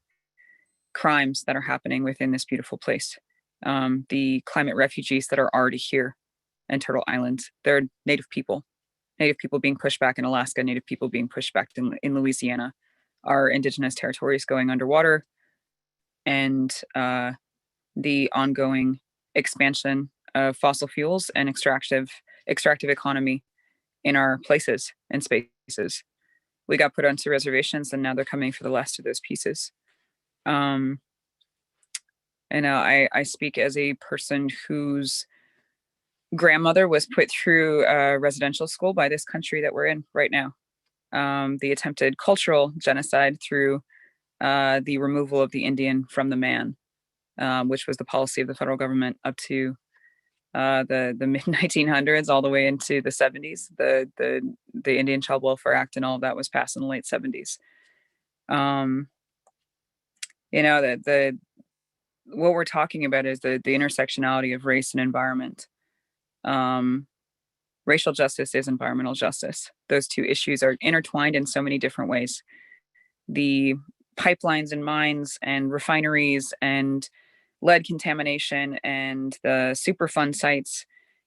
crimes that are happening within this beautiful place. The climate refugees that are already here in Turtle Island, they're Native people being pushed back in Alaska, Native people being pushed back in Louisiana, our indigenous territories going underwater, and the ongoing expansion of fossil fuels and extractive economy in our places and spaces. We got put onto reservations, and now they're coming for the last of those pieces. I speak as a person whose grandmother was put through residential school by this country that we're in right now. The attempted cultural genocide through the removal of the Indian from the man, which was the policy of the federal government up to the mid 1900s, all the way into the 70s. The Indian Child Welfare Act and all of that was passed in the late 70s. What we're talking about is the intersectionality of race and environment. Racial justice is environmental justice. Those two issues are intertwined in so many different ways. The pipelines and mines and refineries and lead contamination and the Superfund sites.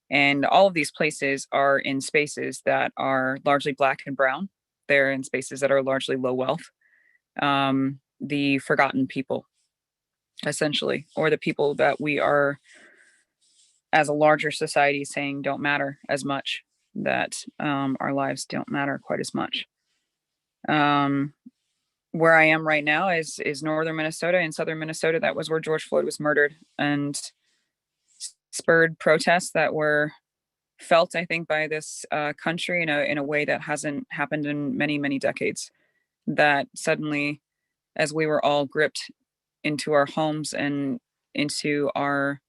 And all of these places are in spaces that are largely Black and brown. They're in spaces that are largely low wealth. The forgotten people, essentially, or the people that we are, as a larger society, saying don't matter as much, that our lives don't matter quite as much. Where I am right now is northern Minnesota and southern Minnesota. That was where George Floyd was murdered, and spurred protests that were felt, I think, by this country in a way that hasn't happened in many, many decades. That suddenly, as we were all gripped into our homes and into our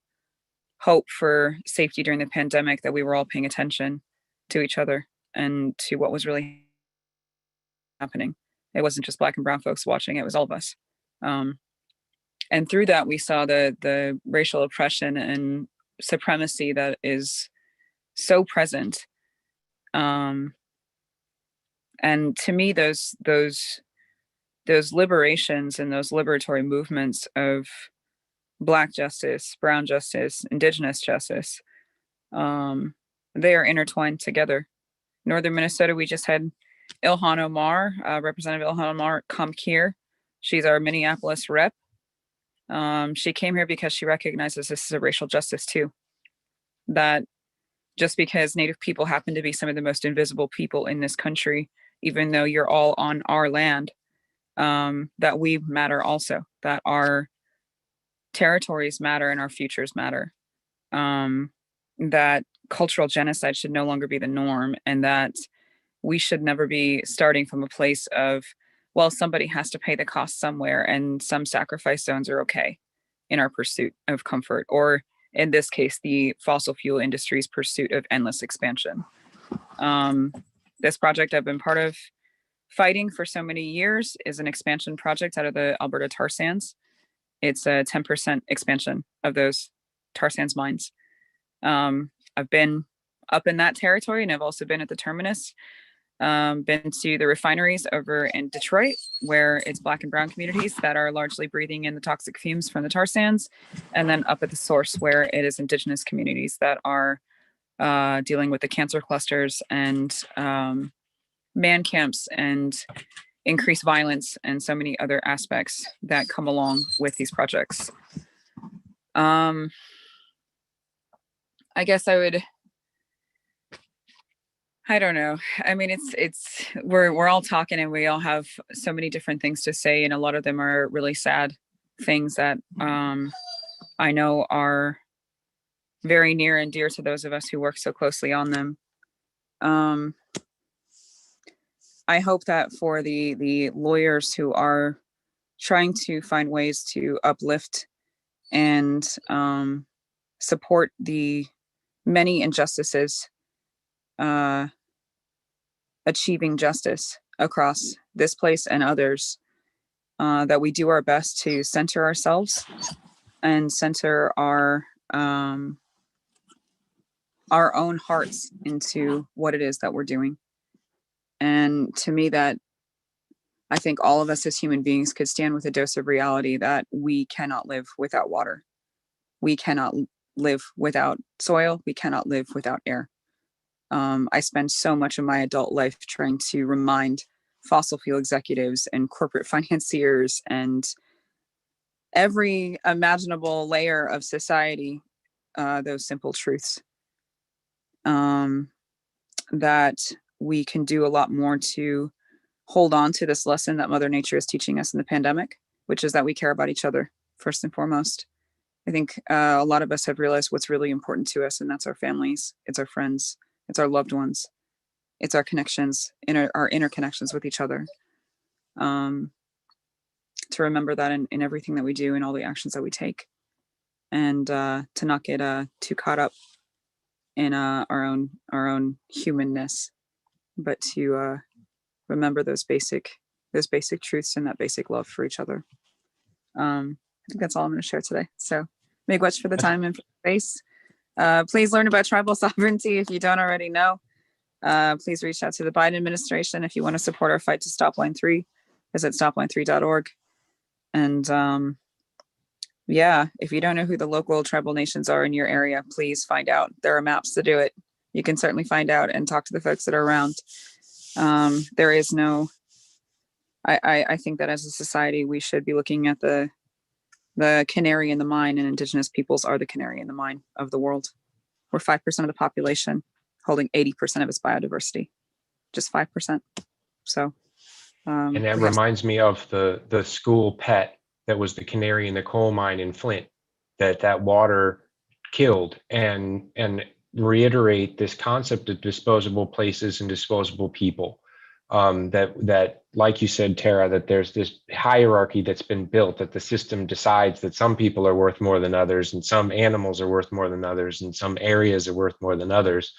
hope for safety during the pandemic, that we were all paying attention to each other and to what was really happening. It wasn't just Black and brown folks watching, it was all of us. And through that, we saw the racial oppression and supremacy that is so present. And to me, those liberations and those liberatory movements of Black justice, brown justice, Indigenous justice, they are intertwined together. Northern Minnesota, we just had Ilhan Omar, Representative Ilhan Omar, come here. She's our Minneapolis rep. She came here because she recognizes this is a racial justice too. That just because Native people happen to be some of the most invisible people in this country, even though you're all on our land, that we matter also, that our territories matter and our futures matter, that cultural genocide should no longer be the norm, and that we should never be starting from a place of, well, somebody has to pay the cost somewhere and some sacrifice zones are okay in our pursuit of comfort, or in this case, the fossil fuel industry's pursuit of endless expansion. This project I've been part of fighting for so many years is an expansion project out of the Alberta tar sands. It's a 10% expansion of those tar sands mines. I've been up in that territory, and I've also been at the terminus, been to the refineries over in Detroit, where it's Black and brown communities that are largely breathing in the toxic fumes from the tar sands, and then up at the source, where it is Indigenous communities that are dealing with the cancer clusters and man camps and increased violence and so many other aspects that come along with these projects. I guess I don't know. I mean, we're all talking and we all have so many different things to say, and a lot of them are really sad things that I know are very near and dear to those of us who work so closely on them. I hope that for the lawyers who are trying to find ways to uplift and support the many injustices, achieving justice across this place and others, that we do our best to center ourselves and center our own hearts into what it is that we're doing. And to me, that I think all of us as human beings could stand with a dose of reality that we cannot live without water. We cannot live without soil. We cannot live without air. I spend so much of my adult life trying to remind fossil fuel executives and corporate financiers and every imaginable layer of society those simple truths, that we can do a lot more to hold on to this lesson that Mother Nature is teaching us in the pandemic, which is that we care about each other first and foremost. I think a lot of us have realized what's really important to us, and that's our families, it's our friends, it's our loved ones, it's our connections, our interconnections with each other. To remember that in everything that we do and all the actions that we take, and to not get too caught up in our own humanness, but to remember those basic truths and that basic love for each other. I think that's all I'm going to share today. So miigwech for the time and for the space. Please learn about tribal sovereignty if you don't already know. Please reach out to the Biden administration if you want to support our fight to stop Line 3. Visit stopline3.org. And Yeah, if you don't know who the local tribal nations are in your area, please find out. There are maps to do it. You can certainly find out and talk to the folks that are around. There is no, I think that as a society, we should be looking at the canary in the mine, and indigenous peoples are the canary in the mine of the world. We're 5% of the population, holding 80% of its biodiversity, just 5%. So, And that we have, reminds me of the school pet that was the canary in the coal mine in Flint, that water killed, and reiterate this concept of disposable places and disposable people. That like you said, Tara, that there's this hierarchy that's been built, that the system decides that some people are worth more than others, and some animals are worth more than others, and some areas are worth more than others,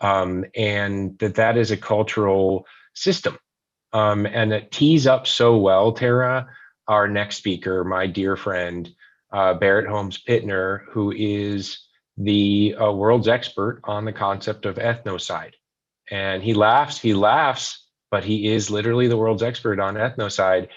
and that is a cultural system. And it tees up so well, Tara, our next speaker, my dear friend, Barrett Holmes Pittner, who is the world's expert on the concept of ethnocide. And he laughs, but he is literally the world's expert on ethnocide.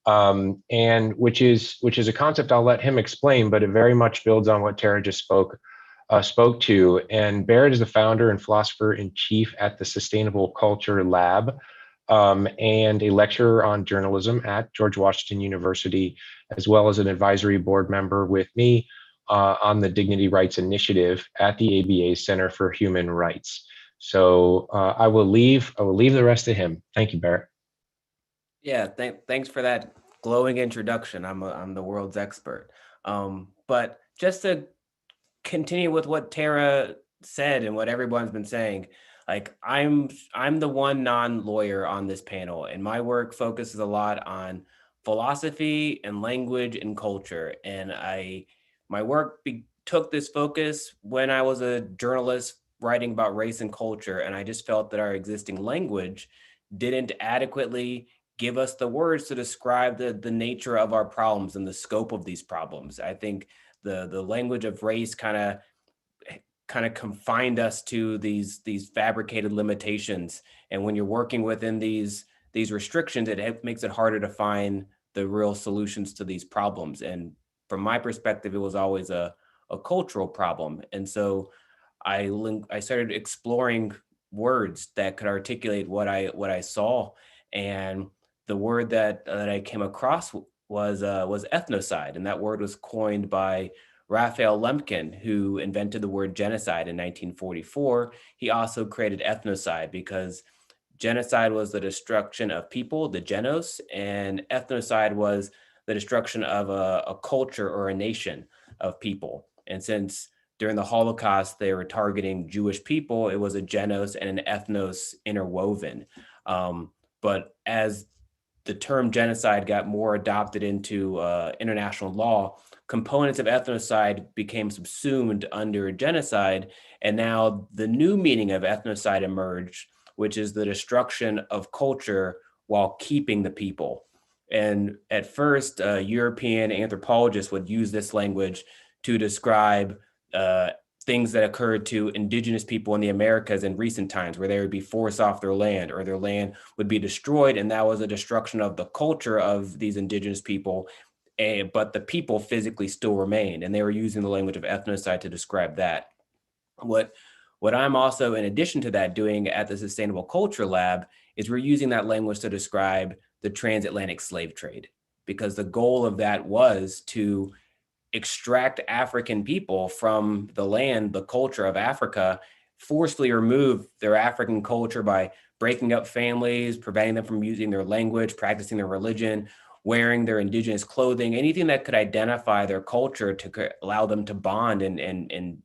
And which is a concept I'll let him explain, but it very much builds on what Tara just spoke to. And Barrett is the founder and philosopher in chief at the Sustainable Culture Lab, and a lecturer on journalism at George Washington University, as well as an advisory board member with me on the Dignity Rights Initiative at the ABA Center for Human Rights. So I will leave the rest to him. Thank you, Barrett. Yeah, thanks for that glowing introduction. I'm the world's expert. But just to continue with what Tara said and what everyone's been saying, like I'm the one non-lawyer on this panel, and my work focuses a lot on philosophy and language and culture. And my work took this focus when I was a journalist writing about race and culture, and I just felt that our existing language didn't adequately give us the words to describe the nature of our problems and the scope of these problems. I think the language of race kind of confined us to these fabricated limitations. And when you're working within these restrictions, it makes it harder to find the real solutions to these problems. And from my perspective, it was always a cultural problem. And so I started exploring words that could articulate what I saw. And the word that I came across was ethnocide. And that word was coined by Raphael Lemkin, who invented the word genocide in 1944. He also created ethnocide because genocide was the destruction of people, the genos, and ethnocide was the destruction of a culture or a nation of people. And since during the Holocaust, they were targeting Jewish people, it was a genos and an ethnos interwoven. But as the term genocide got more adopted into international law, components of ethnocide became subsumed under genocide. And now the new meaning of ethnocide emerged, which is the destruction of culture while keeping the people. And at first, European anthropologists would use this language to describe things that occurred to indigenous people in the Americas in recent times, where they would be forced off their land or their land would be destroyed. And that was a destruction of the culture of these indigenous people, but the people physically still remained. And they were using the language of ethnocide to describe that. What I'm also, in addition to that, doing at the Sustainable Culture Lab is we're using that language to describe the transatlantic slave trade, because the goal of that was to extract African people from the land, the culture of Africa, forcibly remove their African culture by breaking up families, preventing them from using their language, practicing their religion, wearing their indigenous clothing, anything that could identify their culture to allow them to bond and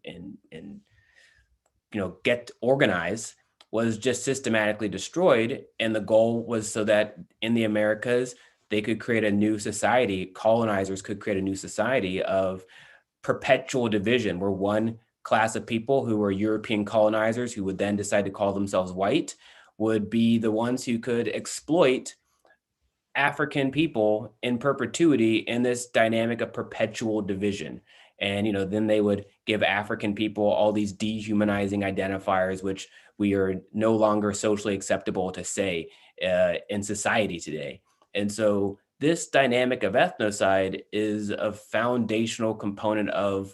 get organized was just systematically destroyed. And the goal was so that in the Americas, they could create a new society, colonizers could create a new society of perpetual division, where one class of people who were European colonizers, who would then decide to call themselves white, would be the ones who could exploit African people in perpetuity in this dynamic of perpetual division. And, then they would give African people all these dehumanizing identifiers, which we are no longer socially acceptable to say in society today. And so this dynamic of ethnocide is a foundational component of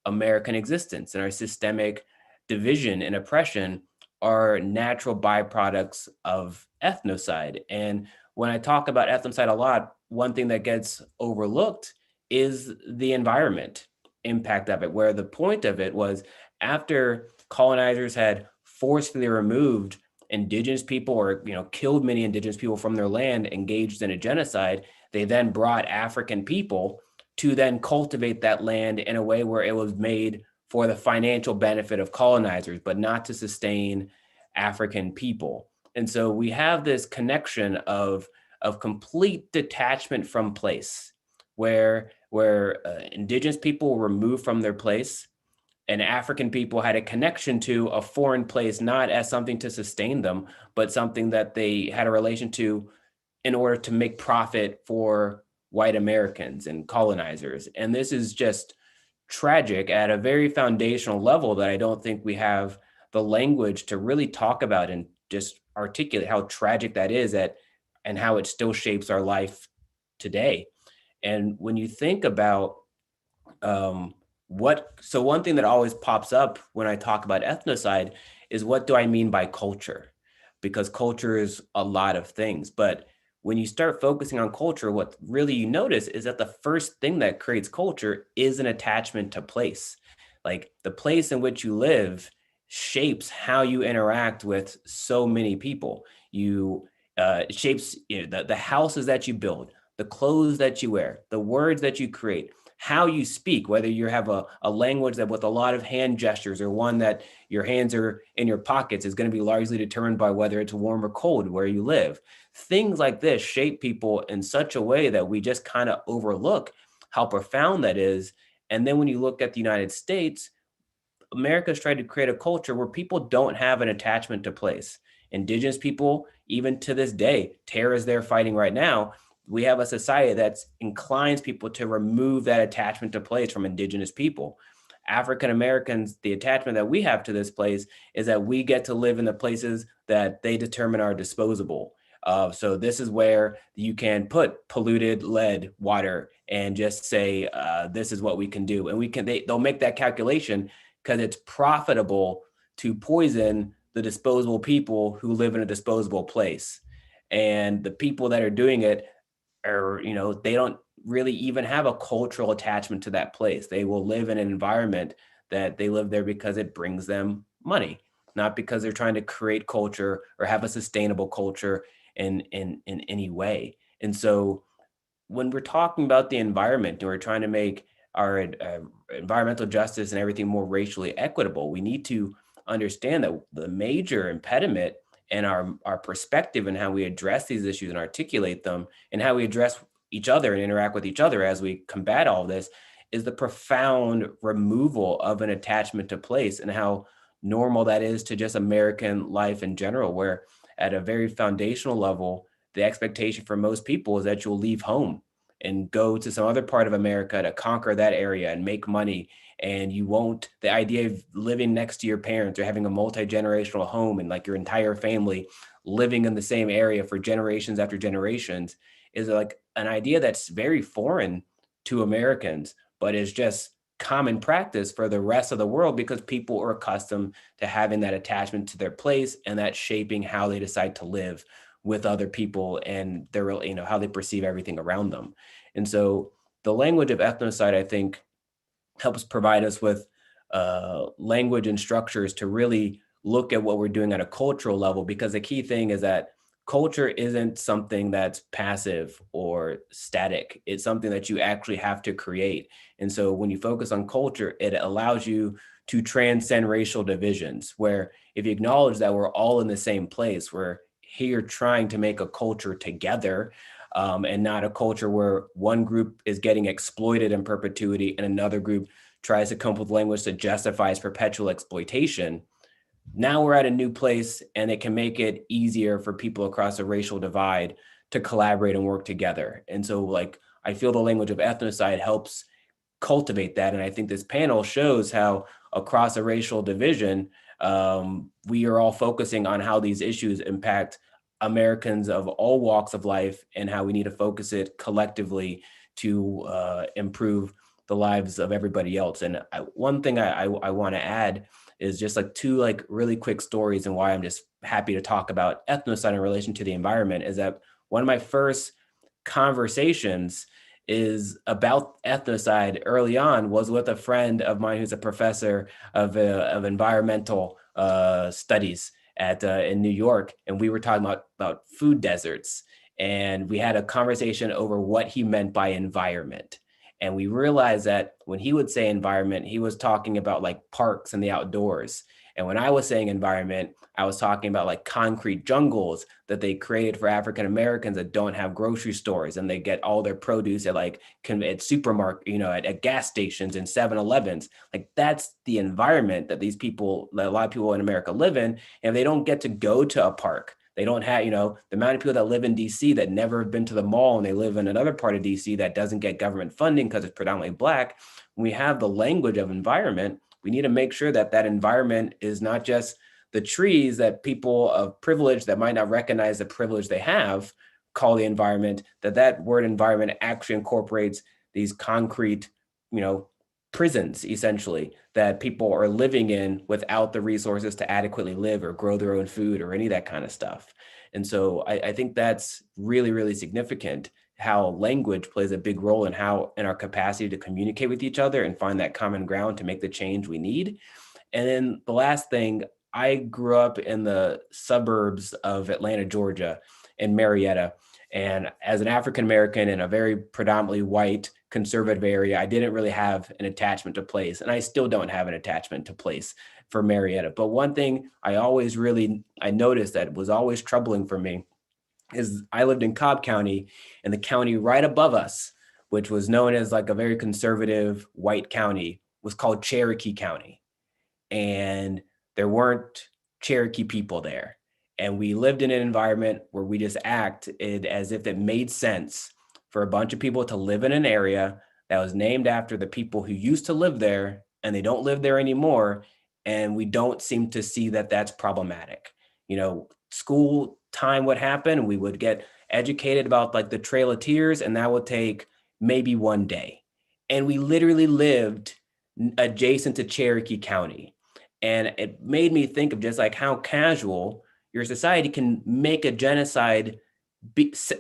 American existence, and our systemic division and oppression are natural byproducts of ethnocide. And when I talk about ethnocide a lot, one thing that gets overlooked is the environment impact of it, where the point of it was after colonizers had forcefully removed indigenous people or killed many indigenous people from their land, engaged in a genocide, they then brought African people to then cultivate that land in a way where it was made for the financial benefit of colonizers, but not to sustain African people. And so we have this connection of complete detachment from place, where indigenous people were removed from their place, and African people had a connection to a foreign place, not as something to sustain them, but something that they had a relation to in order to make profit for white Americans and colonizers. And this is just tragic at a very foundational level that I don't think we have the language to really talk about and just articulate how tragic that is and how it still shapes our life today. And when you think about so one thing that always pops up when I talk about ethnocide is, what do I mean by culture? Because culture is a lot of things. But when you start focusing on culture, what really you notice is that the first thing that creates culture is an attachment to place. Like the place in which you live shapes how you interact with so many people. It shapes the houses that you build, the clothes that you wear, the words that you create, how you speak, whether you have a language that with a lot of hand gestures or one that your hands are in your pockets, is going to be largely determined by whether it's warm or cold where you live. Things like this shape people in such a way that we just kind of overlook how profound that is. And then when you look at the United States, America's tried to create a culture where people don't have an attachment to place. Indigenous people, even to this day, Tara's there fighting right now. We have a society that inclines people to remove that attachment to place from indigenous people. African Americans, the attachment that we have to this place is that we get to live in the places that they determine are disposable. So this is where you can put polluted lead water and just say, this is what we can do. And they'll make that calculation because it's profitable to poison the disposable people who live in a disposable place. And the people that are doing it are, they don't really even have a cultural attachment to that place. They will live in an environment that they live there because it brings them money, not because they're trying to create culture or have a sustainable culture in any way. And so when we're talking about the environment and we're trying to make our environmental justice and everything more racially equitable, we need to understand that the major impediment and our perspective and how we address these issues and articulate them and how we address each other and interact with each other as we combat all of this is the profound removal of an attachment to place, and how normal that is to just American life in general, where at a very foundational level, the expectation for most people is that you'll leave home and go to some other part of America to conquer that area and make money. And you won't, the idea of living next to your parents or having a multi-generational home and like your entire family living in the same area for generations after generations is like an idea that's very foreign to Americans, but is just common practice for the rest of the world because people are accustomed to having that attachment to their place and that shaping how they decide to live with other people and their, how they perceive everything around them. And so the language of ethnocide, I think, helps provide us with language and structures to really look at what we're doing at a cultural level, because the key thing is that culture isn't something that's passive or static. It's something that you actually have to create. And so when you focus on culture, it allows you to transcend racial divisions, where if you acknowledge that we're all in the same place, we're here trying to make a culture together, and not a culture where one group is getting exploited in perpetuity and another group tries to come up with language that justifies perpetual exploitation. Now we're at a new place, and it can make it easier for people across a racial divide to collaborate and work together. And so like, I feel the language of ethnocide helps cultivate that. And I think this panel shows how across a racial division, we are all focusing on how these issues impact Americans of all walks of life and how we need to focus it collectively to improve the lives of everybody else. And one thing I want to add is just like two like really quick stories and why I'm just happy to talk about ethnocide in relation to the environment is that one of my first conversations is about ethnocide early on was with a friend of mine who's a professor of environmental studies at in New York, and we were talking about food deserts, and we had a conversation over what he meant by environment. And we realized that when he would say environment, he was talking about like parks and the outdoors. And when I was saying environment, I was talking about like concrete jungles that they created for African Americans that don't have grocery stores, and they get all their produce at like at supermarket, at gas stations and 7-Elevens. Like that's the environment that a lot of people in America live in, and they don't get to go to a park. They don't have, the amount of people that live in DC that never have been to the mall, and they live in another part of DC that doesn't get government funding because it's predominantly Black. When we have the language of environment, we need to make sure that that environment is not just the trees that people of privilege that might not recognize the privilege they have call the environment, that word environment actually incorporates these concrete, prisons essentially that people are living in without the resources to adequately live or grow their own food or any of that kind of stuff. And so I think that's really, really significant, how language plays a big role in our capacity to communicate with each other and find that common ground to make the change we need. And then the last thing, I grew up in the suburbs of Atlanta, Georgia, in Marietta. And as an African-American in a very predominantly white conservative area, I didn't really have an attachment to place. And I still don't have an attachment to place for Marietta. But one thing I noticed that was always troubling for me is I lived in Cobb County, and the county right above us, which was known as like a very conservative white county, was called Cherokee County. And there weren't Cherokee people there. And we lived in an environment where we just acted as if it made sense for a bunch of people to live in an area that was named after the people who used to live there, and they don't live there anymore. And we don't seem to see that that's problematic. School time would happen, we would get educated about like the Trail of Tears, and that would take maybe one day. And we literally lived adjacent to Cherokee County. And it made me think of just like how casual your society can make a genocide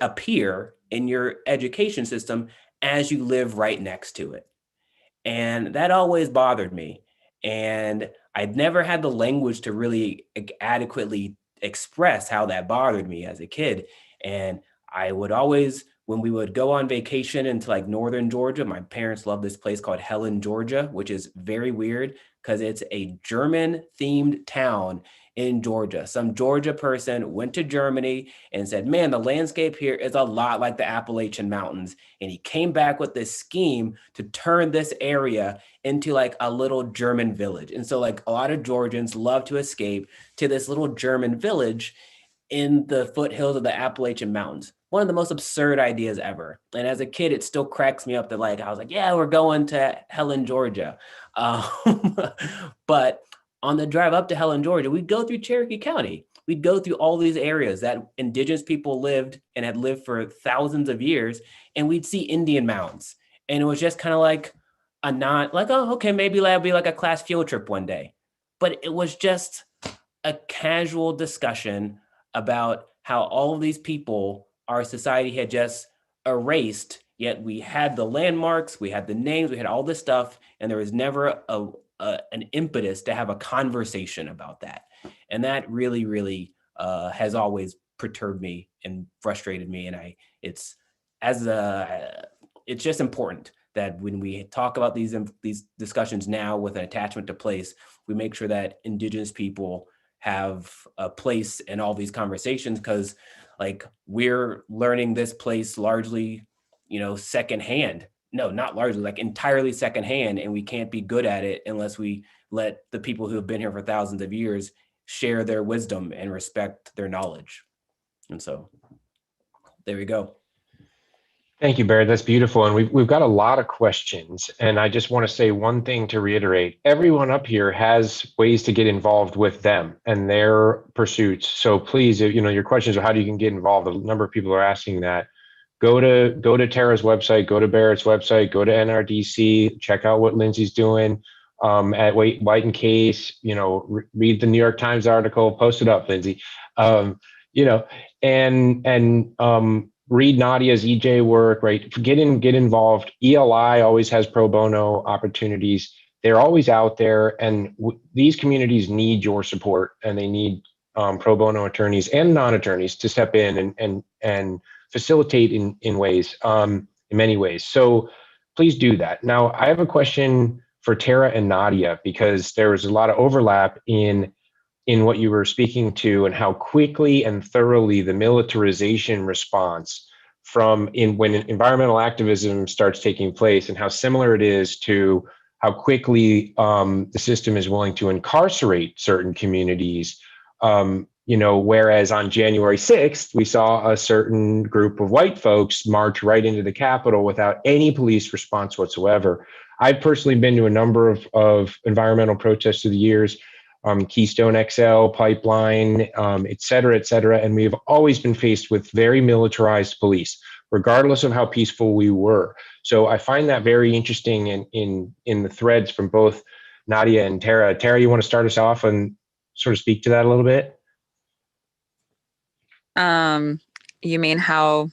appear in your education system as you live right next to it. And that always bothered me. And I'd never had the language to really adequately express how that bothered me as a kid. And I would always, when we would go on vacation into like northern Georgia, my parents loved this place called Helen, Georgia, which is very weird because it's a German themed town in Georgia. Some Georgia person went to Germany and said, man, the landscape here is a lot like the Appalachian Mountains. And he came back with this scheme to turn this area into like a little German village. And so like a lot of Georgians love to escape to this little German village in the foothills of the Appalachian Mountains. One of the most absurd ideas ever. And as a kid, it still cracks me up that like, I was like, yeah, we're going to Helen, Georgia. But on the drive up to Helen, Georgia, we'd go through Cherokee County. We'd go through all these areas that indigenous people lived and had lived for thousands of years. And we'd see Indian mounds. And it was just kind of like oh, okay, maybe that'll be like a class field trip one day. But it was just a casual discussion about how all of these people, our society had just erased, yet we had the landmarks, we had the names, we had all this stuff, and there was never an impetus to have a conversation about that. And that really, really has always perturbed me and frustrated me. And it's just important that when we talk about these discussions now with an attachment to place, we make sure that indigenous people have a place in all these conversations, because like we're learning this place largely, secondhand. No, not largely, like entirely secondhand, and we can't be good at it unless we let the people who have been here for thousands of years share their wisdom and respect their knowledge. And so there we go. Thank you, Barrett. That's beautiful. And we've got a lot of questions. And I just want to say one thing to reiterate. Everyone up here has ways to get involved with them and their pursuits. So please, your questions are how you can get involved. A number of people are asking that. Go to Tara's website, go to Barrett's website, go to NRDC, check out what Lindsay's doing at White and Case, read the New York Times article, post it up, Lindsay. Read Nadia's EJ work, right? Get involved. ELI always has pro bono opportunities. They're always out there, and these communities need your support, and they need pro bono attorneys and non-attorneys to step in and facilitate in many ways. So please do that. Now, I have a question for Tara and Nadia, because there was a lot of overlap in what you were speaking to, and how quickly and thoroughly the militarization response when environmental activism starts taking place, and how similar it is to how quickly the system is willing to incarcerate certain communities. Whereas on January 6th, we saw a certain group of white folks march right into the Capitol without any police response whatsoever. I've personally been to a number of environmental protests through the years, Keystone XL pipeline, et cetera, and we've always been faced with very militarized police, regardless of how peaceful we were. So I find that very interesting in the threads from both Nadia and Tara. Tara, you want to start us off and sort of speak to that a little bit? You mean how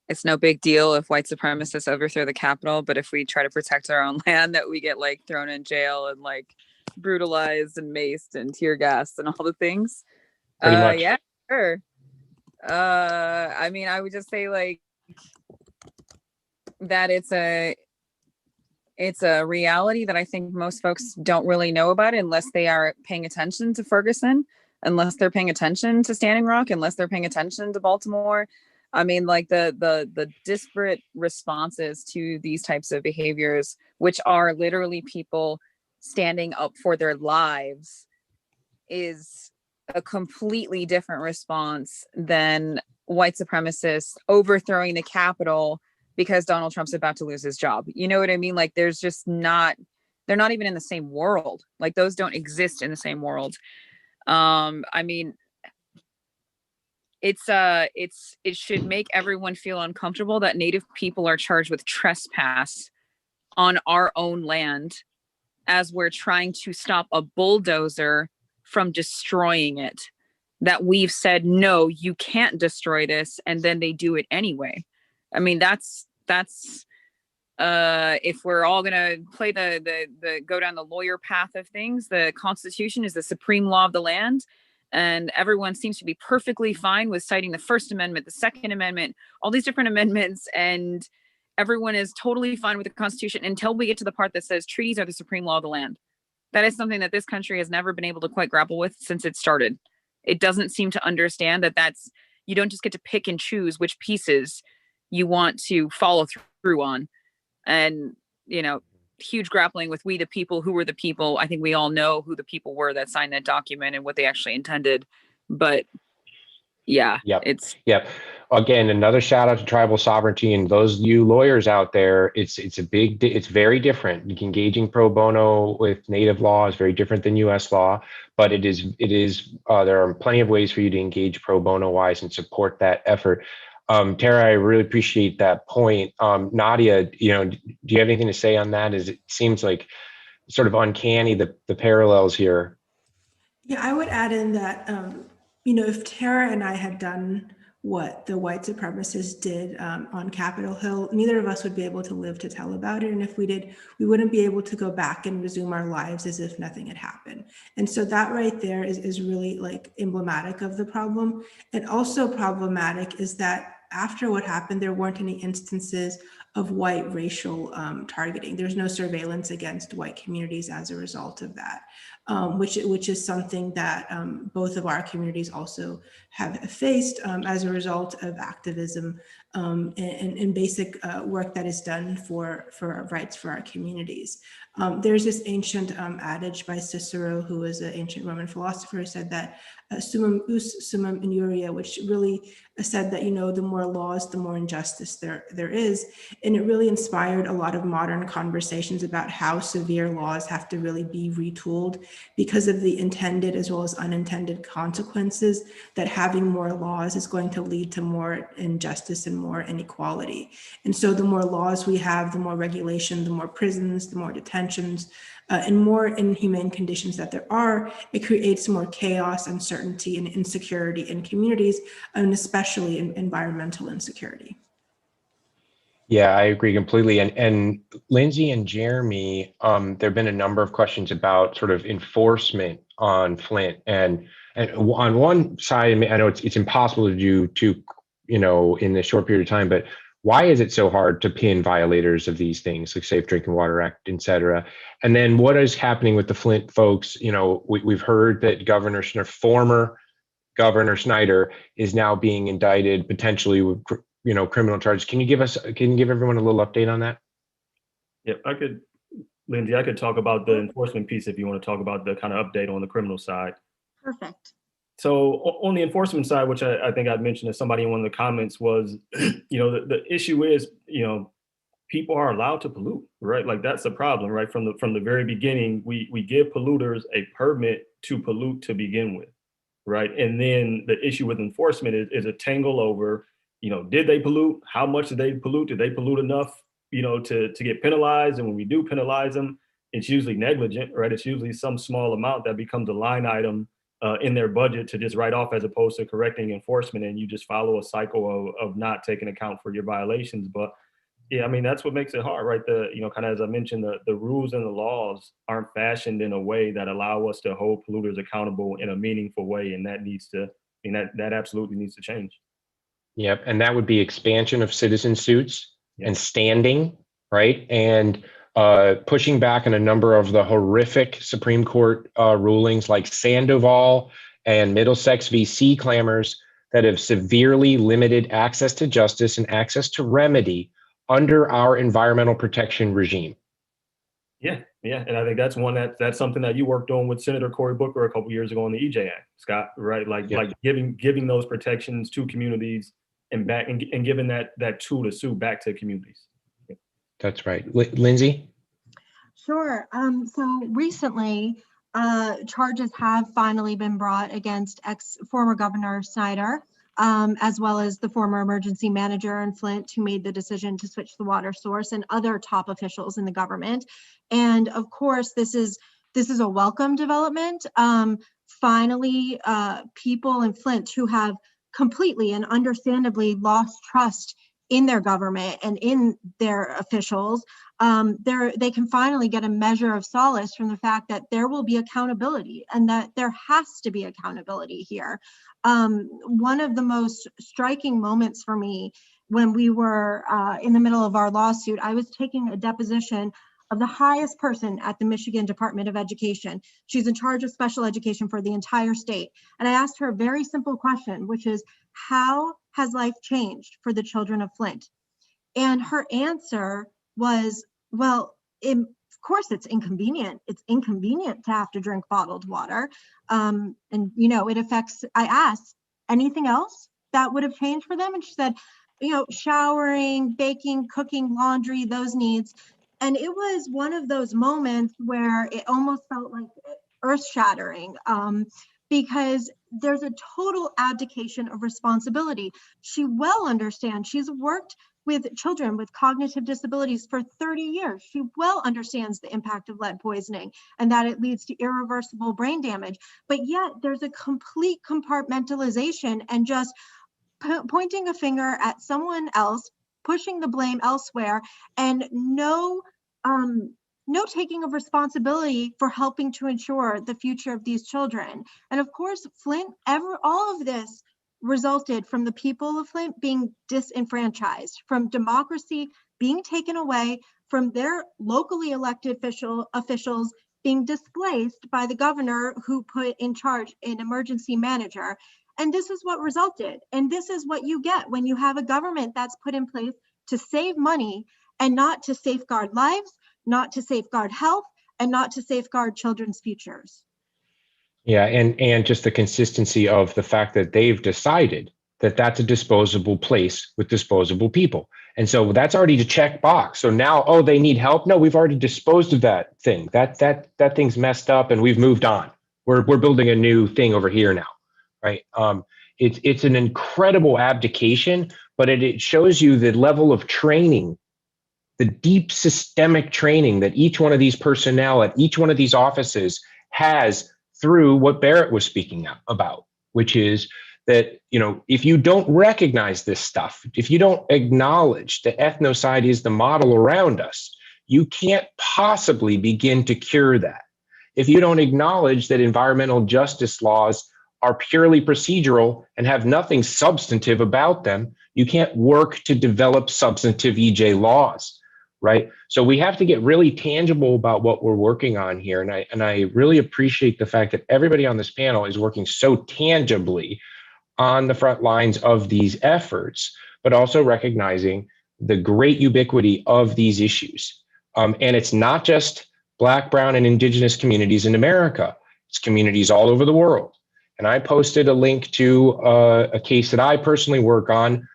it's no big deal if white supremacists overthrow the Capitol, but if we try to protect our own land, that we get thrown in jail and brutalized and maced and tear gassed and all the things? Pretty much. Yeah, sure. I would just say that it's a reality that I think most folks don't really know about unless they are paying attention to Ferguson, unless they're paying attention to Standing Rock, unless they're paying attention to Baltimore. The disparate responses to these types of behaviors, which are literally people standing up for their lives, is a completely different response than white supremacists overthrowing the Capitol because Donald Trump's about to lose his job. You know what I mean? There's just they're not even in the same world. Those don't exist in the same world. It should make everyone feel uncomfortable that Native people are charged with trespass on our own land as we're trying to stop a bulldozer from destroying it. That we've said, no, you can't destroy this, and then they do it anyway. That's if we're all gonna play the go down the lawyer path of things, the Constitution is the supreme law of the land. And everyone seems to be perfectly fine with citing the First Amendment, the Second Amendment, all these different amendments, and everyone is totally fine with the Constitution until we get to the part that says treaties are the supreme law of the land. That is something that this country has never been able to quite grapple with since it started. It doesn't seem to understand that you don't just get to pick and choose which pieces you want to follow through on. And, huge grappling with we the people, who were the people. I think we all know who the people were that signed that document and what they actually intended. But yeah, Yep. Again, another shout out to tribal sovereignty, and those you lawyers out there. It's very different. Engaging pro bono with Native law is very different than U.S. law, but it is. There are plenty of ways for you to engage pro bono wise and support that effort. Tara, I really appreciate that point. Nadia, do you have anything to say on that? It seems like sort of uncanny the parallels here. Yeah, I would add in that, if Tara and I had done what the white supremacists did on Capitol Hill, neither of us would be able to live to tell about it. And if we did, we wouldn't be able to go back and resume our lives as if nothing had happened. And so that right there is really emblematic of the problem. And also problematic is that after what happened, there weren't any instances of white racial targeting. There's no surveillance against white communities as a result of that, which is something that both of our communities also have faced as a result of activism and basic work that is done for rights for our communities. There's this ancient adage by Cicero, who was an ancient Roman philosopher, who said that Summum Jus, Summum Injuria, which really said that, the more laws, the more injustice there is. And it really inspired a lot of modern conversations about how severe laws have to really be retooled because of the intended as well as unintended consequences that having more laws is going to lead to more injustice and more inequality. And so the more laws we have, the more regulation, the more prisons, the more detentions, and more inhumane conditions that there are, it creates more chaos, uncertainty, and insecurity in communities, and especially in environmental insecurity. Yeah, I agree completely. And Lindsay and Jeremy, there have been a number of questions about sort of enforcement on Flint. And on one side, I know it's impossible to do in this short period of time, but why is it so hard to pin violators of these things, like Safe Drinking Water Act, et cetera? And then what is happening with the Flint folks? We've heard that former Governor Snyder is now being indicted potentially with criminal charges. Can you give everyone a little update on that? Yep, Lindsay, I could talk about the enforcement piece if you want to talk about the kind of update on the criminal side. Perfect. So on the enforcement side, which I think I'd mentioned to somebody in one of the comments was, the issue is, people are allowed to pollute, right? Like that's the problem, right? From the very beginning, we give polluters a permit to pollute to begin with, right? And then the issue with enforcement is a tangle over, did they pollute? How much did they pollute? Did they pollute enough, to get penalized? And when we do penalize them, it's usually negligent, right? It's usually some small amount that becomes a line item in their budget to just write off as opposed to correcting enforcement. And you just follow a cycle of not taking account for your violations. But yeah, I mean, that's what makes it hard, right? Kind of as I mentioned, the rules and the laws aren't fashioned in a way that allow us to hold polluters accountable in a meaningful way. And that absolutely needs to change. Yep. And that would be expansion of citizen suits and standing, right? And pushing back on a number of the horrific Supreme Court rulings like Sandoval and Middlesex v. C clamors that have severely limited access to justice and access to remedy under our environmental protection regime. Yeah. And I think that's that's something that you worked on with Senator Cory Booker a couple years ago on the EJ Act, Scott, right? Like giving those protections to communities and giving that tool to sue back to communities. That's right. Lindsay? Sure. So recently, charges have finally been brought against former Governor Snyder, as well as the former emergency manager in Flint who made the decision to switch the water source, and other top officials in the government. And of course, this is a welcome development. Finally, people in Flint who have completely and understandably lost trust in their government and in their officials, they can finally get a measure of solace from the fact that there will be accountability and that there has to be accountability here. One of the most striking moments for me when we were in the middle of our lawsuit, I was taking a deposition of the highest person at the Michigan Department of Education. She's in charge of special education for the entire state. And I asked her a very simple question, which is, how has life changed for the children of Flint? And her answer was, well, of course it's inconvenient. It's inconvenient to have to drink bottled water. And it affects, I asked, anything else that would have changed for them? And she said, showering, baking, cooking, laundry, those needs. And it was one of those moments where it almost felt like earth-shattering, because there's a total abdication of responsibility. She well understands, she's worked with children with cognitive disabilities for 30 years. She well understands the impact of lead poisoning and that it leads to irreversible brain damage. But yet there's a complete compartmentalization and just pointing a finger at someone else, pushing the blame elsewhere, and no taking of responsibility for helping to ensure the future of these children. And of course, Flint, all of this resulted from the people of Flint being disenfranchised, from democracy being taken away, from their locally elected officials being displaced by the governor who put in charge an emergency manager. And this is what resulted. And this is what you get when you have a government that's put in place to save money and not to safeguard lives, not to safeguard health, and not to safeguard children's futures. Yeah, and just the consistency of the fact that they've decided that that's a disposable place with disposable people. And so that's already to check box. So now, oh, they need help. No, we've already disposed of that thing. That thing's messed up and we've moved on. We're building a new thing over here now. Right. It's an incredible abdication, but it shows you the level of training, the deep systemic training that each one of these personnel at each one of these offices has through what Barrett was speaking about, which is that, if you don't recognize this stuff, if you don't acknowledge that ethnocide is the model around us, you can't possibly begin to cure that. If you don't acknowledge that environmental justice laws are purely procedural and have nothing substantive about them, you can't work to develop substantive EJ laws. Right. So we have to get really tangible about what we're working on here. And I really appreciate the fact that everybody on this panel is working so tangibly on the front lines of these efforts, but also recognizing the great ubiquity of these issues. And it's not just Black, Brown, and Indigenous communities in America, it's communities all over the world. And I posted a link to a case that I personally work on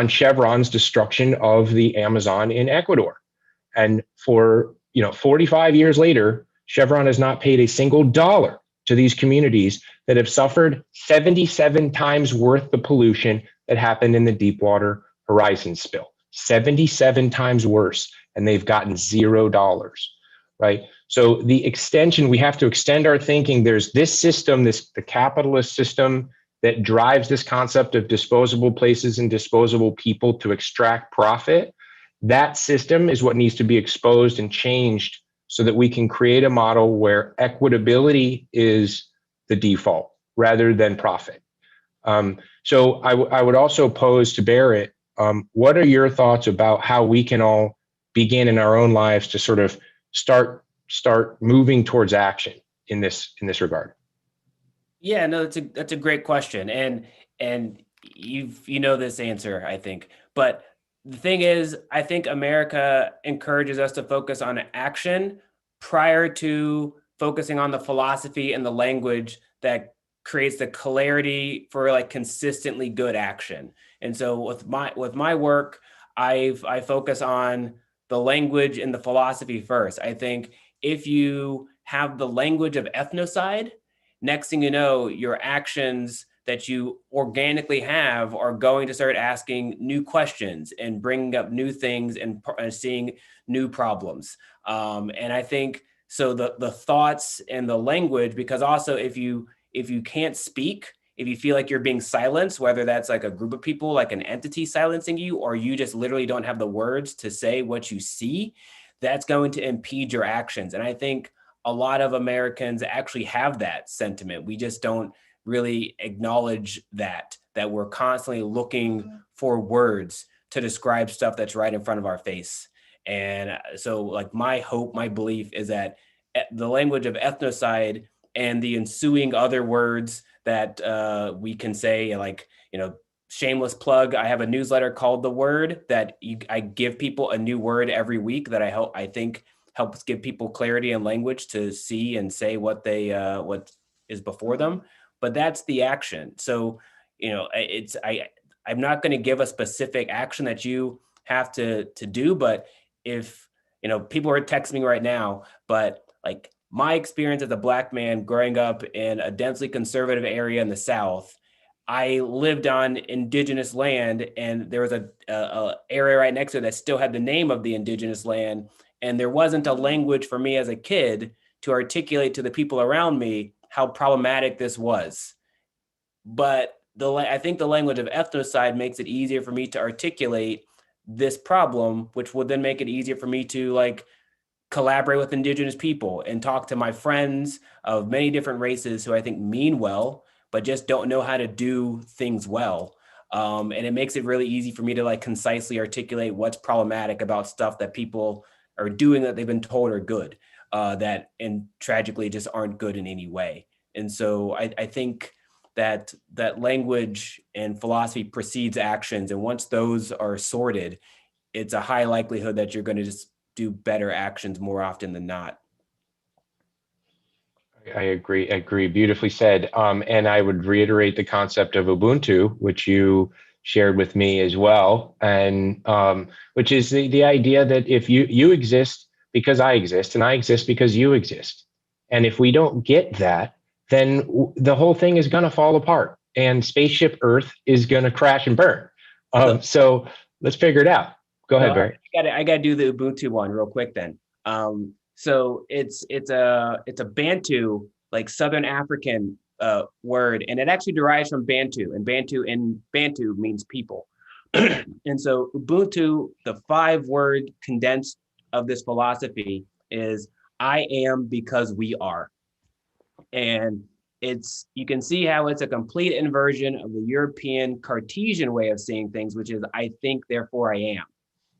Chevron's destruction of the Amazon in Ecuador. And for 45 years later, Chevron has not paid a single dollar to these communities that have suffered 77 times worth the pollution that happened in the Deepwater Horizon spill. 77 times worse, and they've gotten $0. Right. So the extension, we have to extend our thinking. There's this system, the capitalist system, that drives this concept of disposable places and disposable people to extract profit. That system is what needs to be exposed and changed so that we can create a model where equitability is the default rather than profit. So I would also pose to Barrett, what are your thoughts about how we can all begin in our own lives to sort of start moving towards action in this regard? Yeah, no, that's a great question, and you know this answer, I think. But the thing is, I think America encourages us to focus on action prior to focusing on the philosophy and the language that creates the clarity for like consistently good action. And so with my work, I focus on the language and the philosophy first. I think if you have the language of ethnocide, next thing you know, your actions that you organically have are going to start asking new questions and bringing up new things and seeing new problems. And I think so the thoughts and the language, because also if you can't speak, if you feel like you're being silenced, whether that's like a group of people, like an entity silencing you, or you just literally don't have the words to say what you see, that's going to impede your actions. And I think a lot of Americans actually have that sentiment. We just don't really acknowledge that we're constantly looking for words to describe stuff that's right in front of our face. And so like my hope, my belief is that the language of ethnocide and the ensuing other words that we can say, like, shameless plug, I have a newsletter called The Word that I give people a new word every week that I think helps give people clarity and language to see and say what is before them. But that's the action. So, I'm not going to give a specific action that you have to do, but if, people are texting me right now, but like my experience as a Black man growing up in a densely conservative area in the South, I lived on indigenous land, and there was a area right next to it that still had the name of the indigenous land. And there wasn't a language for me as a kid to articulate to the people around me how problematic this was. But I think the language of ethnocide makes it easier for me to articulate this problem, which would then make it easier for me to like collaborate with indigenous people and talk to my friends of many different races who I think mean well, but just don't know how to do things well. And it makes it really easy for me to like concisely articulate what's problematic about stuff that people are doing that they've been told are good, that and tragically just aren't good in any way. And so I think that language and philosophy precedes actions. And once those are sorted, it's a high likelihood that you're going to just do better actions more often than not. I agree. Beautifully said. And I would reiterate the concept of Ubuntu, which you shared with me as well, and which is the idea that if you exist because I exist, and I exist because you exist, and if we don't get that, then the whole thing is going to fall apart, and spaceship Earth is going to crash and burn. So let's figure it out. Go ahead, Barry. I gotta do the Ubuntu one real quick then. So it's a Bantu, like Southern African word, and it actually derives from Bantu, and Bantu means people. And so Ubuntu, the 5-word condensed of this philosophy is I am because we are. And you can see how it's a complete inversion of the European Cartesian way of seeing things, which is I think, therefore I am.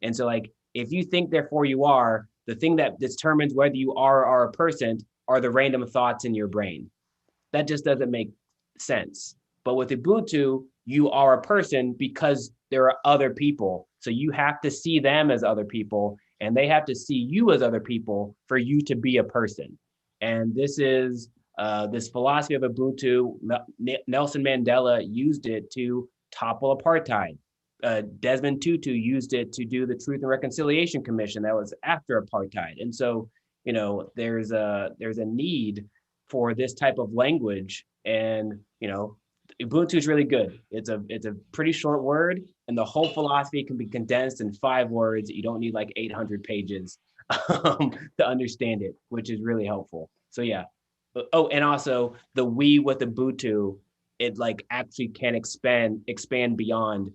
And so like, if you think, therefore you are, the thing that determines whether you are or are a person are the random thoughts in your brain. That just doesn't make sense. But with Ubuntu, you are a person because there are other people. So you have to see them as other people, and they have to see you as other people for you to be a person. And this is this philosophy of Ubuntu. Nelson Mandela used it to topple apartheid. Desmond Tutu used it to do the Truth and Reconciliation Commission that was after apartheid. And so, you know, there's a need for this type of language, and you know, Ubuntu is really good. It's a pretty short word, and the whole philosophy can be condensed in 5 words. You don't need like 800 pages to understand it, which is really helpful. So yeah. Oh, and also the we with Ubuntu, it like actually can expand beyond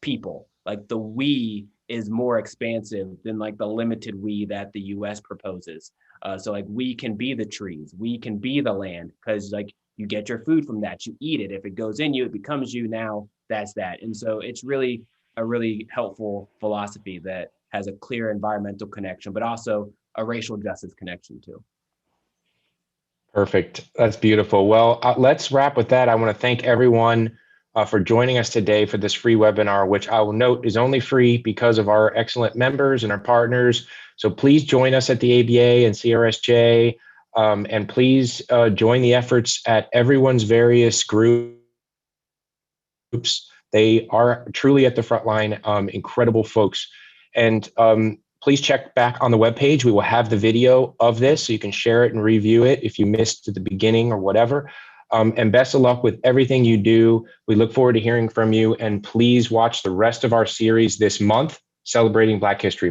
people. Like the we is more expansive than like the limited we that the US proposes. So like we can be the trees, we can be the land, because like you get your food from that, you eat it. If it goes in you, it becomes you. Now that's that. And so it's really a really helpful philosophy that has a clear environmental connection, but also a racial justice connection too. Perfect. That's beautiful. Well, let's wrap with that. I want to thank everyone for joining us today for this free webinar, which I will note is only free because of our excellent members and our partners. So please join us at the ABA and CRSJ, and please join the efforts at everyone's various groups. They are truly at the front line, incredible folks. And please check back on the webpage. We will have the video of this so you can share it and review it if you missed at the beginning or whatever. And best of luck with everything you do. We look forward to hearing from you. And please watch the rest of our series this month, celebrating Black History Month.